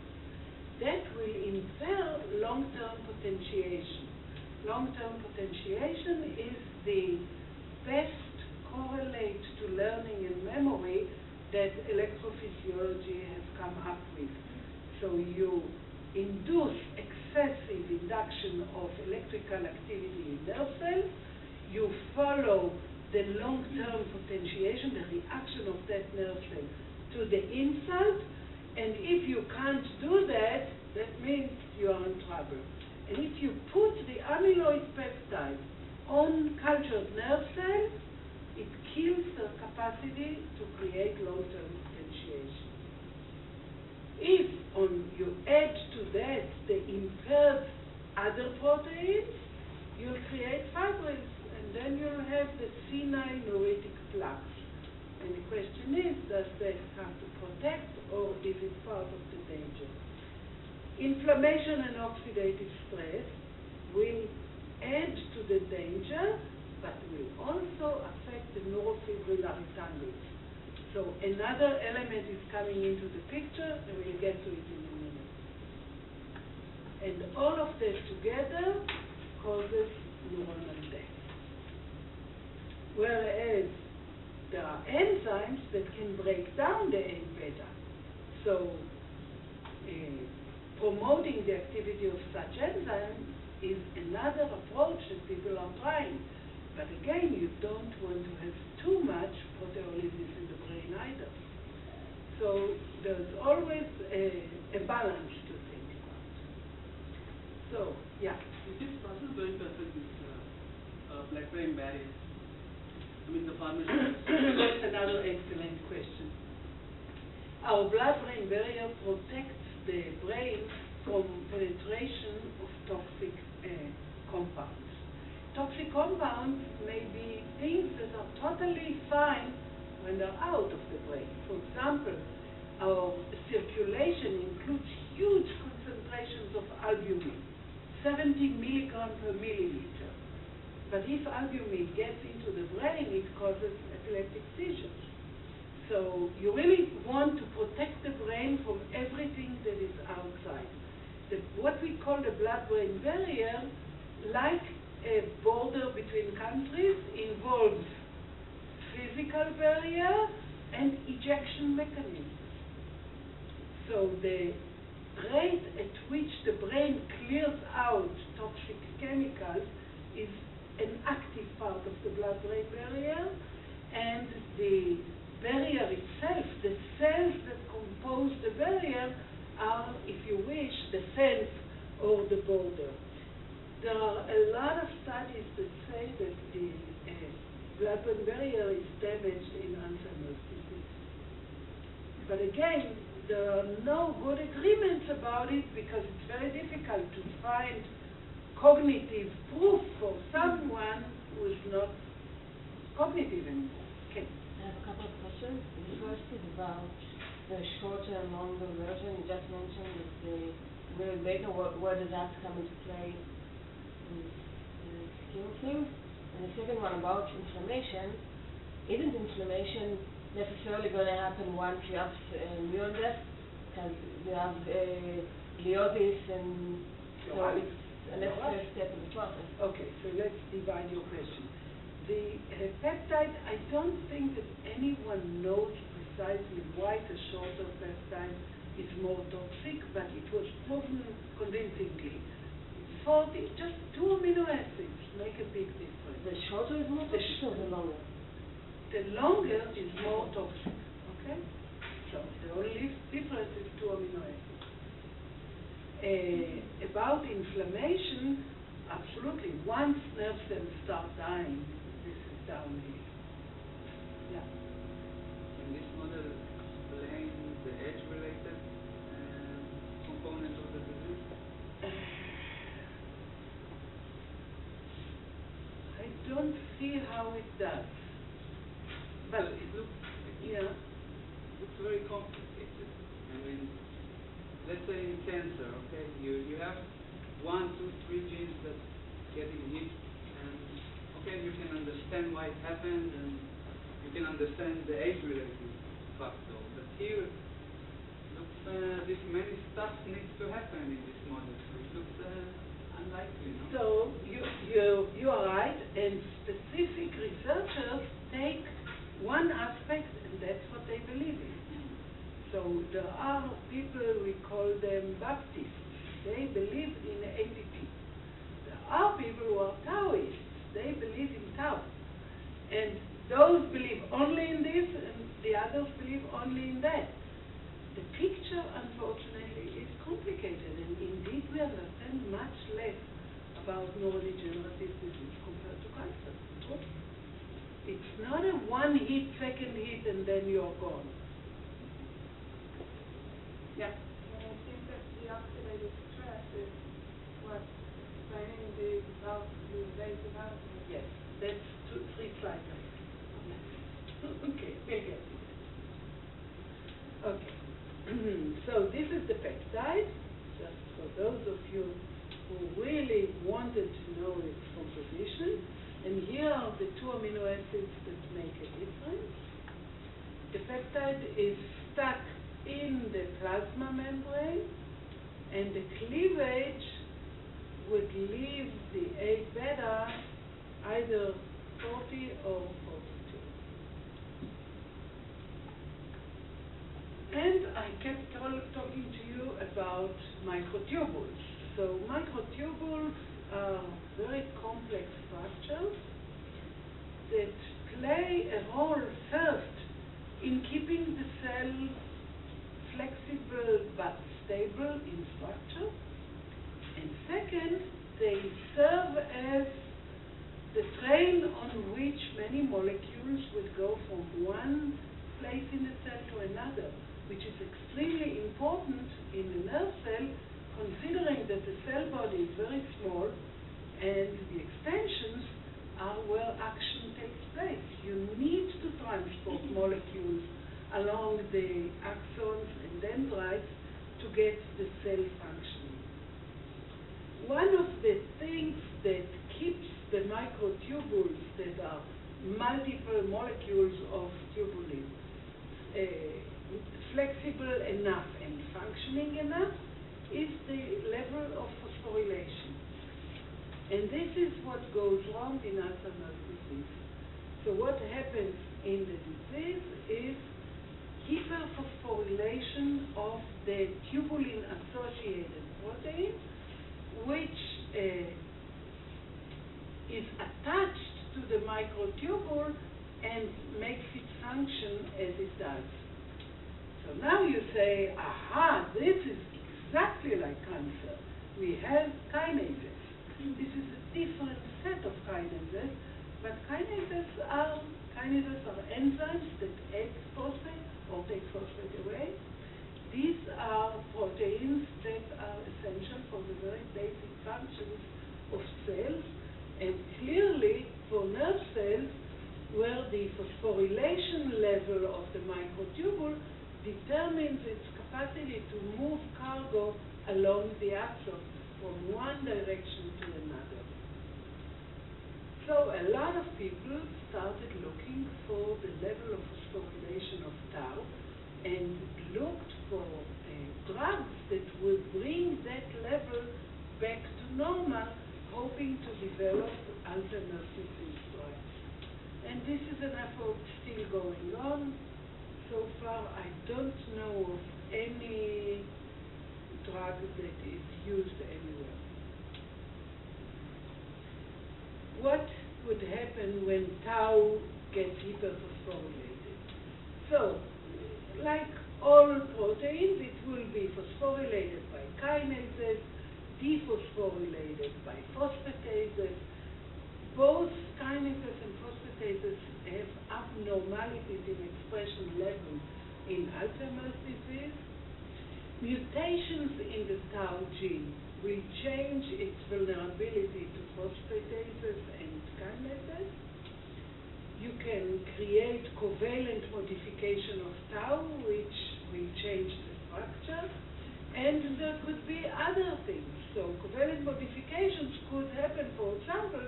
That will infer long-term potentiation. Long-term potentiation is the best correlate to learning and memory that electrophysiology has come up with. So you induce excessive induction of electrical activity in nerve cells, you follow the long-term potentiation, the reaction of that nerve cell to the insult, and if you can't do that, that means you are in trouble. And if you put the amyloid peptide on cultured nerve cells, it kills their capacity to create long-term potentiation. If you add to that the impaired other proteins, you'll create fibrils, and then you'll have the senile neuritic plaques. And the question is, does that have to protect, or is it part of the danger? Inflammation and oxidative stress will add to the danger, but will also affect the neurofibrillar tangles. So another element is coming into the picture, and we'll get to it in a minute. And all of this together causes neuronal death. Whereas there are enzymes that can break down the A beta. So promoting the activity of such enzymes is another approach that people are trying. But again, you don't want to have too much proteolysis in the brain either. So there's always a balance to think about. So, yeah. Is this process going to affect this blood-brain barrier? I mean, the formation. That's another excellent question. Our blood-brain barrier protects the brain from penetration of toxic compounds. Toxic compounds may be things that are totally fine when they're out of the brain. For example, our circulation includes huge concentrations of albumin, 70 milligrams per milliliter. But if albumin gets into the brain, it causes epileptic seizures. So you really want to protect the brain from everything that is outside. What we call the blood-brain barrier, like a border between countries, involves physical barrier and ejection mechanisms. So the rate at which the brain clears out toxic chemicals is an active part of the blood-brain barrier, and the barrier itself, the cells that compose the barrier, are, if you wish, the fence or the border. There are a lot of studies that say that the blood-brain barrier is damaged in Alzheimer's disease. But again, there are no good agreements about it because it's very difficult to find cognitive proof for someone who is not cognitive anymore. Okay. I have a couple of questions. The first is about the shorter and longer version. You just mentioned that the will beta, where does that come into play in the scheme of things? And the second one about inflammation. Isn't inflammation necessarily going to happen once you have neuron death? Because you have gliosis, and so it's a necessary step in the process. Okay, so let's divide your question. The peptide, I don't think that anyone knows precisely why the shorter peptide is more toxic, but it was proven convincingly. 40, just 2 amino acids make a big difference. The shorter is more toxic or the longer? The longer is more toxic, okay? So the only difference is 2 amino acids. About inflammation, absolutely, once nerve cells start dying, this is downhill. Yeah. Can this model explain the age-related component of the disease? I don't see how it does. But it looks very complicated. I mean, let's say in cancer, okay, you have 1, 2, 3 genes that getting hit, and okay, you can understand why it happened, and you can understand the age-related factor. But here, looks this many stuff needs to happen in this model, so it looks unlikely. No? So you are right, and specific researchers take one aspect, and that's what they believe in. So there are people, we call them Baptists. They believe in APP. There are people who are Taoists. They believe in Tao. And those believe only in this, and the others believe only in that. The picture, unfortunately, is complicated, and indeed we understand much less about neurodegenerative disease compared to cancer. It's not a one hit, second hit, and then you're gone. Yeah. And I think that the oxidative stress is what's explaining the vague development. Yes, that's 3 slides. Okay, we'll get it. Okay. So this is the peptide, just for those of you who really wanted to know its composition. And here are the 2 amino acids that make a difference. The peptide is stuck in the plasma membrane, and the cleavage would leave the A-beta either 40 or 42. And I kept talking to you about microtubules. So microtubules are very complex structures that play a role first in keeping the cell flexible but stable in structure, and second, they serve as the train on which many molecules would go from one place in the cell to another, which is extremely important in a nerve cell, considering that the cell body is very small and the extensions are where action takes place. You need to transport molecules along the axons and dendrites to get the cell functioning. One of the things that keeps the microtubules that are multiple molecules of tubulin flexible enough and functioning enough is the level of phosphorylation. And this is what goes wrong in Alzheimer's disease. So what happens in the disease is hyperphosphorylation of the tubulin-associated protein, which is attached to the microtubule and makes it function as it does. So now you say, aha, this is exactly like cancer. We have kinases. This is a different set of kinases, but kinases are enzymes that add phosphate or take phosphate away. These are proteins that are essential for the very basic functions of cells, and clearly for nerve cells, where the phosphorylation level of the microtubule determines its capacity to move cargo along the axon from one direction to another. So a lot of people started looking for the level of phosphorylation of tau and looked for drugs that would bring that level back to normal, hoping to develop Alzheimer's disease drugs. alone. So far, I don't know of any drug that is used anywhere. What would happen when tau gets hyperphosphorylated? So, like all proteins, it will be phosphorylated by kinases, dephosphorylated by phosphatases. Both kinases and phosphatases have abnormalities in expression levels in Alzheimer's disease. Mutations in the tau gene will change its vulnerability to phosphatases and kinases. You can create covalent modification of tau, which will change the structure, and there could be other things. So covalent modifications could happen, for example,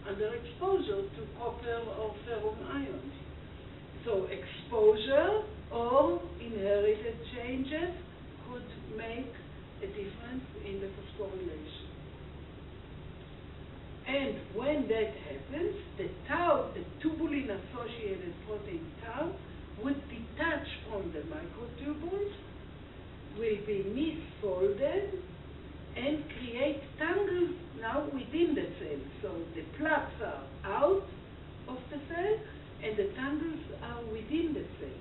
under exposure to copper or ferrum ions. So exposure or inherited changes could make a difference in the phosphorylation. And when that happens, the tau, the tubulin-associated protein tau, would detach from the microtubules, will be misfolded, and create tangles now within the cell. So the plaques are out of the cell, and the tangles are within the cell.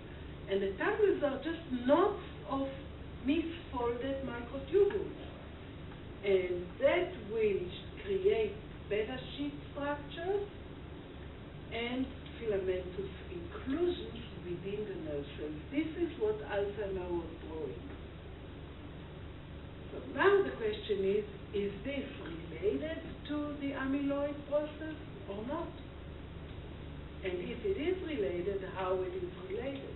And the tangles are just knots of misfolded microtubules. And that will create beta sheet structures and filamentous inclusions within the nerve cells. This is what Alzheimer was drawing. So now the question is this related to the amyloid process or not? And if it is related, how it is related?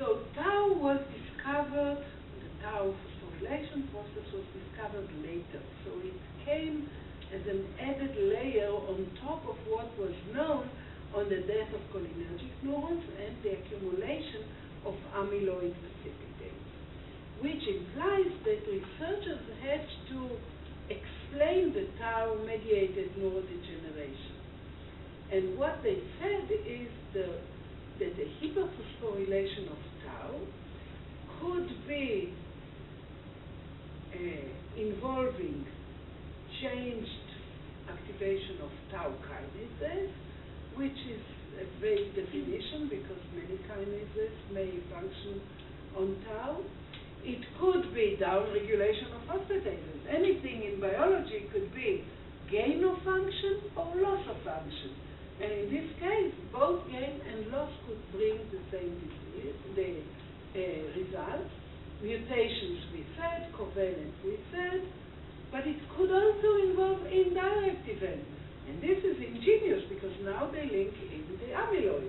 So tau was discovered, the tau phosphorylation process was discovered later. So it came as an added layer on top of what was known on the death of cholinergic neurons and the accumulation of amyloid precipitate, which implies that researchers had to explain the tau-mediated neurodegeneration. And what they said is that the hyperphosphorylation of tau could be involving changed activation of tau kinases, which is a vague definition because many kinases may function on tau. It could be downregulation of phosphatases. Anything in biology could be gain of function or loss of function. And in this case, both gain and loss could bring the same disease, results. Mutations, we said, covalent, we said, but it could also involve indirect events. And this is ingenious because now they link in the amyloid.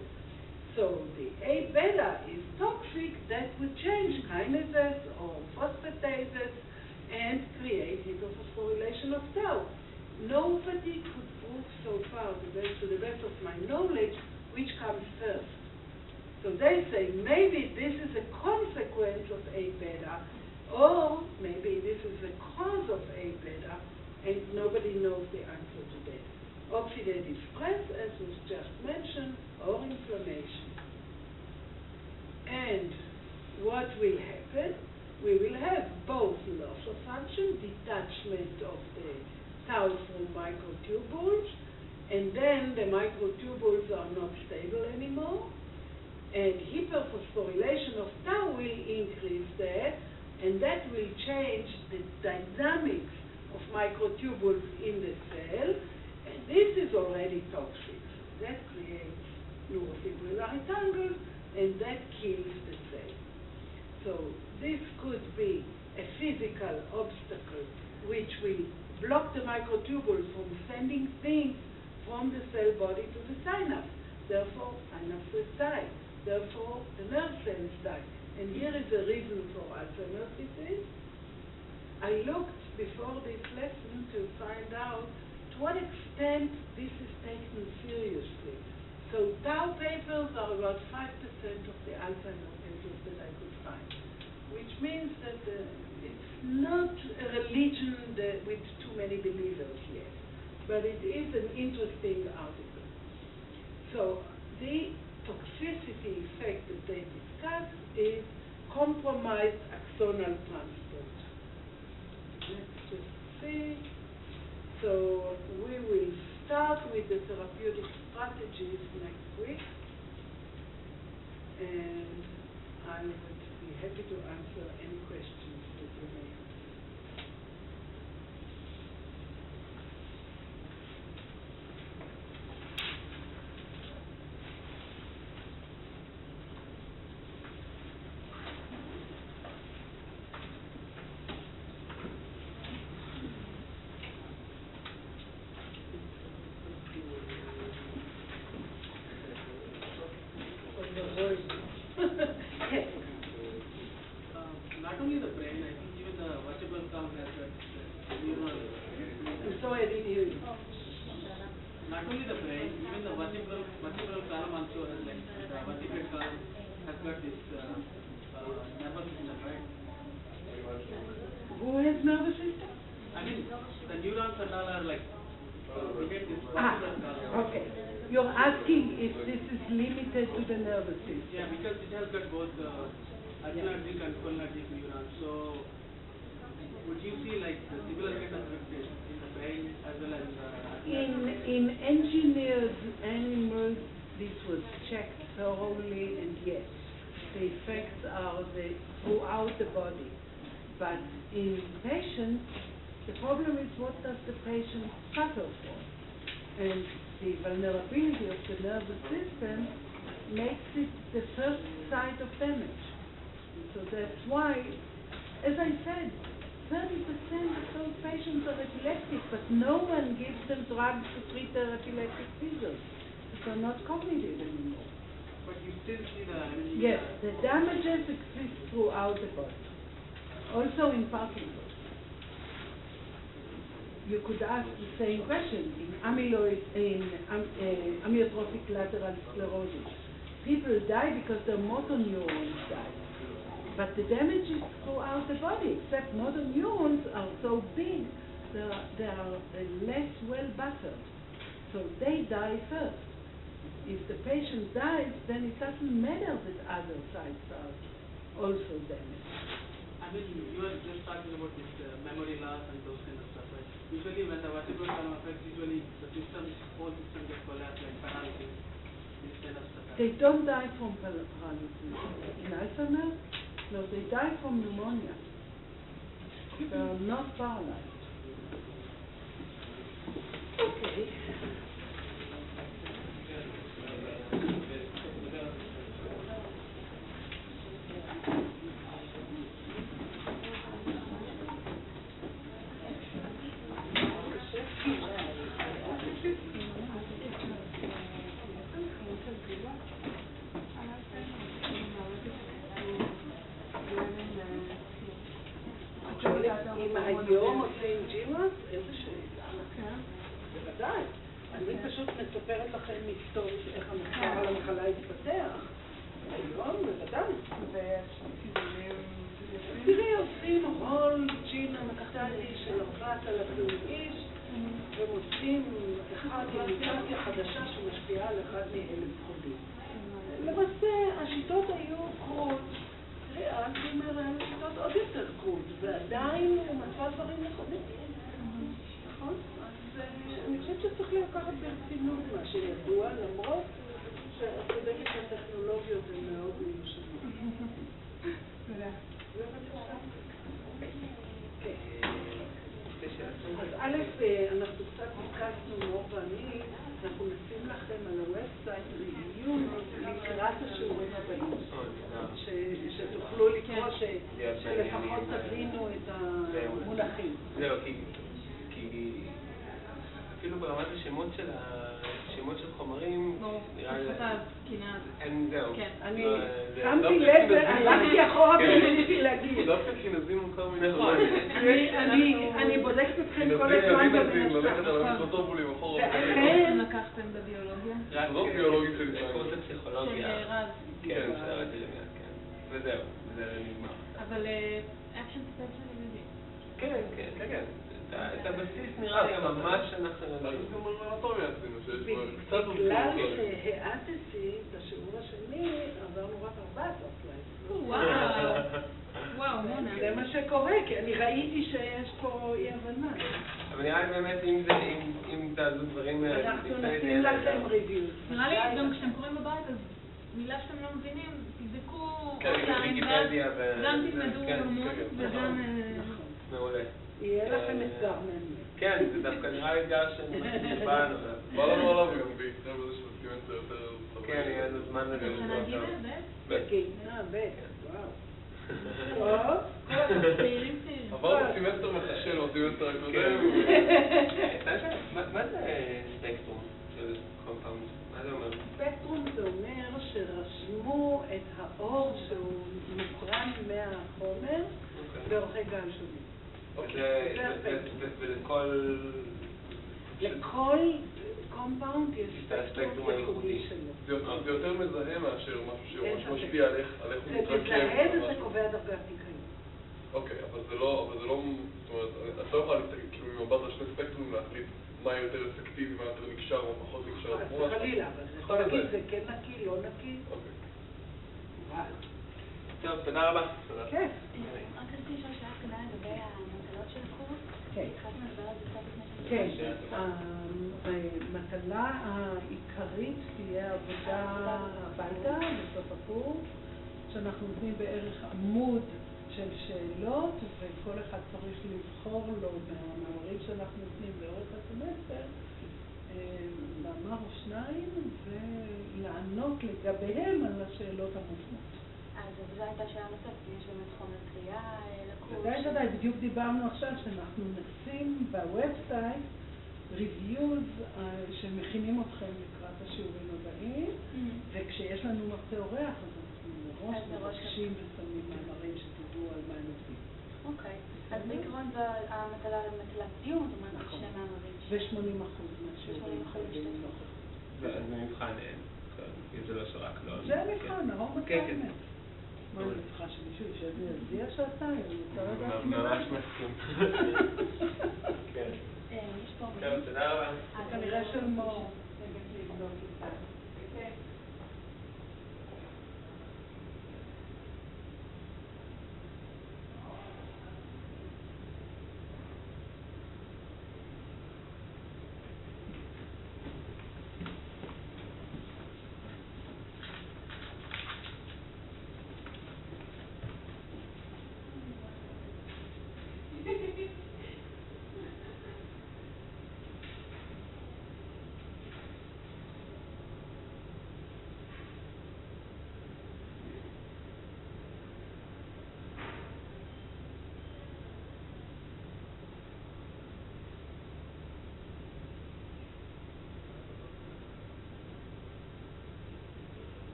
So the A-beta is toxic, that would change kinases or phosphatases and create hyperphosphorylation of tau. Nobody could prove so far, to the best of my knowledge, which comes first. So they say maybe this is a consequence of A-beta, or maybe this is a cause of A-beta, and nobody knows the answer to that. Oxidative stress, as was just mentioned, or inflammation. And what will happen? We will have both loss of function, detachment of the tau from microtubules, and then the microtubules are not stable anymore, and hyperphosphorylation of tau will increase there, and that will change the dynamics of microtubules in the cell, and this is already toxic. That creates neurofibrillary tangles, and that kills the cell. So this could be a physical obstacle which will block the microtubules from sending things from the cell body to the synapse. Therefore, synapses die. Therefore, the nerve cells die. And here is a reason for Alzheimer's disease. I looked before this lesson to find out to what extent this is taken seriously. So tau papers are about 5% of the Alzheimer's papers that I could find, which means that it's not a religion with too many believers yet, but it is an interesting article. So the toxicity effect that they discuss is compromised axonal transport. Let's just see. So we will start with the therapeutic strategies next week, and I would be happy to answer any questions that you may have. Not only the brain, I think even the vertebral column has got neuronal. I'm sorry, I didn't hear you. Not only the brain, even the vertebral column also has, like the vertebrate column has got this nervous system, right? Who has nervous system? I mean, the neurons and all are like behind this vertebral column. Okay. You're asking if this is limited to the nervous system. Yeah, because it has got both adrenergic and cholinergic neurons. So, would you see like the similar kind of effect in the brain as well as In engineered animals, this was checked thoroughly, and yes, the effects are throughout the body. But in patients, the problem is what does the patient suffer from? And the vulnerability of the nervous system makes it the first site of damage. And so that's why, as I said, 30% of those patients are epileptic, but no one gives them drugs to treat their epileptic seizures. They're not cognitive anymore. But you still see the Yes, the damages exist throughout the body. Also in Parkinson. You could ask the same question in amyotrophic lateral sclerosis. People die because their motor neurons die. But the damage is throughout the body, except motor neurons are so big, they are less well buttered. So they die first. If the patient dies, then it doesn't matter that other sites are also damaged. I mean, you were just talking about this memory loss and those kind of stuff, right? Usually when the vertebral column affects, usually the whole system gets collapsed, like paralysis, this kind of stuff. They don't die from paralysis. In Alzheimer's, no, they die from pneumonia. They are not paralyzed. Okay. אם היום עושים ג'ימאס, איזה שאלה. בוודאי. אני פשוט מספרת לכם היסטורית איך המחקר על המחלה התפתח. היום בוודאי. תראי, עושים הול ג'ינום קטני של 4,000 איש, ומוצאים אחד מוטציה חדשה שמשפיעה על 1 מ-1,000 חולים. למעשה, השיטות היו קרות. האלצהיימר היה שיטות עוד יותר קרות, ועדיין הוא מצא דברים נכונים. נכון? אז אני חושבת שצריך לקחת ברצינות מה שידוע, למרות שאת צודקת שהטכנולוגיות הן מאוד מיושנות. תודה. בבקשה. אז א', אנחנו קצת ביקשנו, מור ואני, אנחנו נשים לכם על הוובסייט לעיון לקראת השיעורים הבאים. שתוכלו לקרוא שלפחות תבינו את המונחים. זהו, כי אפילו ברמת השמות של חומרים, נראה לי... אין, זהו. אני שמתי לב, הלכתי אחורה וניסיתי להגיד. דווקא כינזים כל מיני דברים. אני בודקת אתכם כל הזמן במנסה. ואיך לקחתם בביולוגיה? זאת ביולוגית של קורס הפסיכולוגיה. של רז. כן, של רז, כן. וזהו, זה נגמר. אבל אקשן ספייס אני מבין. כן. את הבסיס נראה לי ממש אנחנו... אז גם על אנטומיה עשינו, שיש כבר קצת עוד בגלל שהאטתי בשיעור השני, עברנו רק 14 סליידים. וואו, מונה. זה מה שקורה, כי אני ראיתי שיש פה אי הבנה. אבל נראה לי באמת אם תעזו דברים... אנחנו נשים לכם ריוויוז. נראה לי גם כשאתם קוראים בבית, אז מילה שאתם לא מבינים, תבדקו אונליין, גם תלמדו המון וגם... מעולה. יהיה לכם אתגר מעניין. כן, זה דווקא נראה לי אתגר שבאנו. בא לנו עליו וגם בעיקר בזה שבסטימנט יותר... כן, יהיה לנו זמן לזה. שנה ג' וואו. טוב, צעירים. עברנו סמסטר מחשל או סמסטר הקודם. מה זה ספקטרום של קומפאונד? מה זה אומר? ספקטרום זה אומר שרשמו את האור שהוא מוקרן מהחומר באורכי גל שונים. לכל קומפאונד יש ספקטרום ייחודי שלו. זה יותר מזהה מאשר משהו שממש משפיע על איך הוא מתרכב. זה מזהה וזה קובע דרגת ניקיון. אוקיי, אבל זה לא, זאת אומרת, את לא יכולה להסתכל, כאילו ממבט על שני ספקטרומים להחליט מה יותר אפקטיבי, מה יותר נקשר או פחות נקשר. חלילה, אבל זה יכול להגיד, זה כן נקי, לא נקי. אוקיי. טוב, תודה רבה. כיף. רק רציתי לשאול שאלה קטנה לגבי המטלות של הקורס. כן. התחלתם לדבר על זה קצת לפני כן, המטלה העיקרית תהיה עבודה הביתה בסוף הקורס, שאנחנו נותנים בערך עמוד של שאלות, וכל אחד צריך לבחור לו מהמאמרים שאנחנו נותנים לאורך הסמסטר, מאמר או שניים, ולענות לגביהם על השאלות המופנות. אז זו הייתה שאלה נוספת, יש באמת חומר קריאה לקורס. ודאי, בדיוק דיברנו עכשיו שאנחנו נשים בוובסייט ריוויוז שמכינים אתכם לקראת השיעורים הבאים, וכשיש לנו מרצה אורח, אז אנחנו מראש מבקשים ושמים מאמרים שתדעו על מה הם עובדים. אוקיי, אז בעיקרון המטלה למטלת דיון, זאת אומרת שני מאמרים. ו-80% מהשיעורים חייבים נוכח. זה מבחן, זה לא שרק לא... זה מבחן, הרוב מקיימת. מה אני צריכה שמישהו ישב ויצביע שעתיים? אני רוצה לדעת מה. ממש מסכים. כן. יש פה... טוב, תודה רבה. כנראה של מור.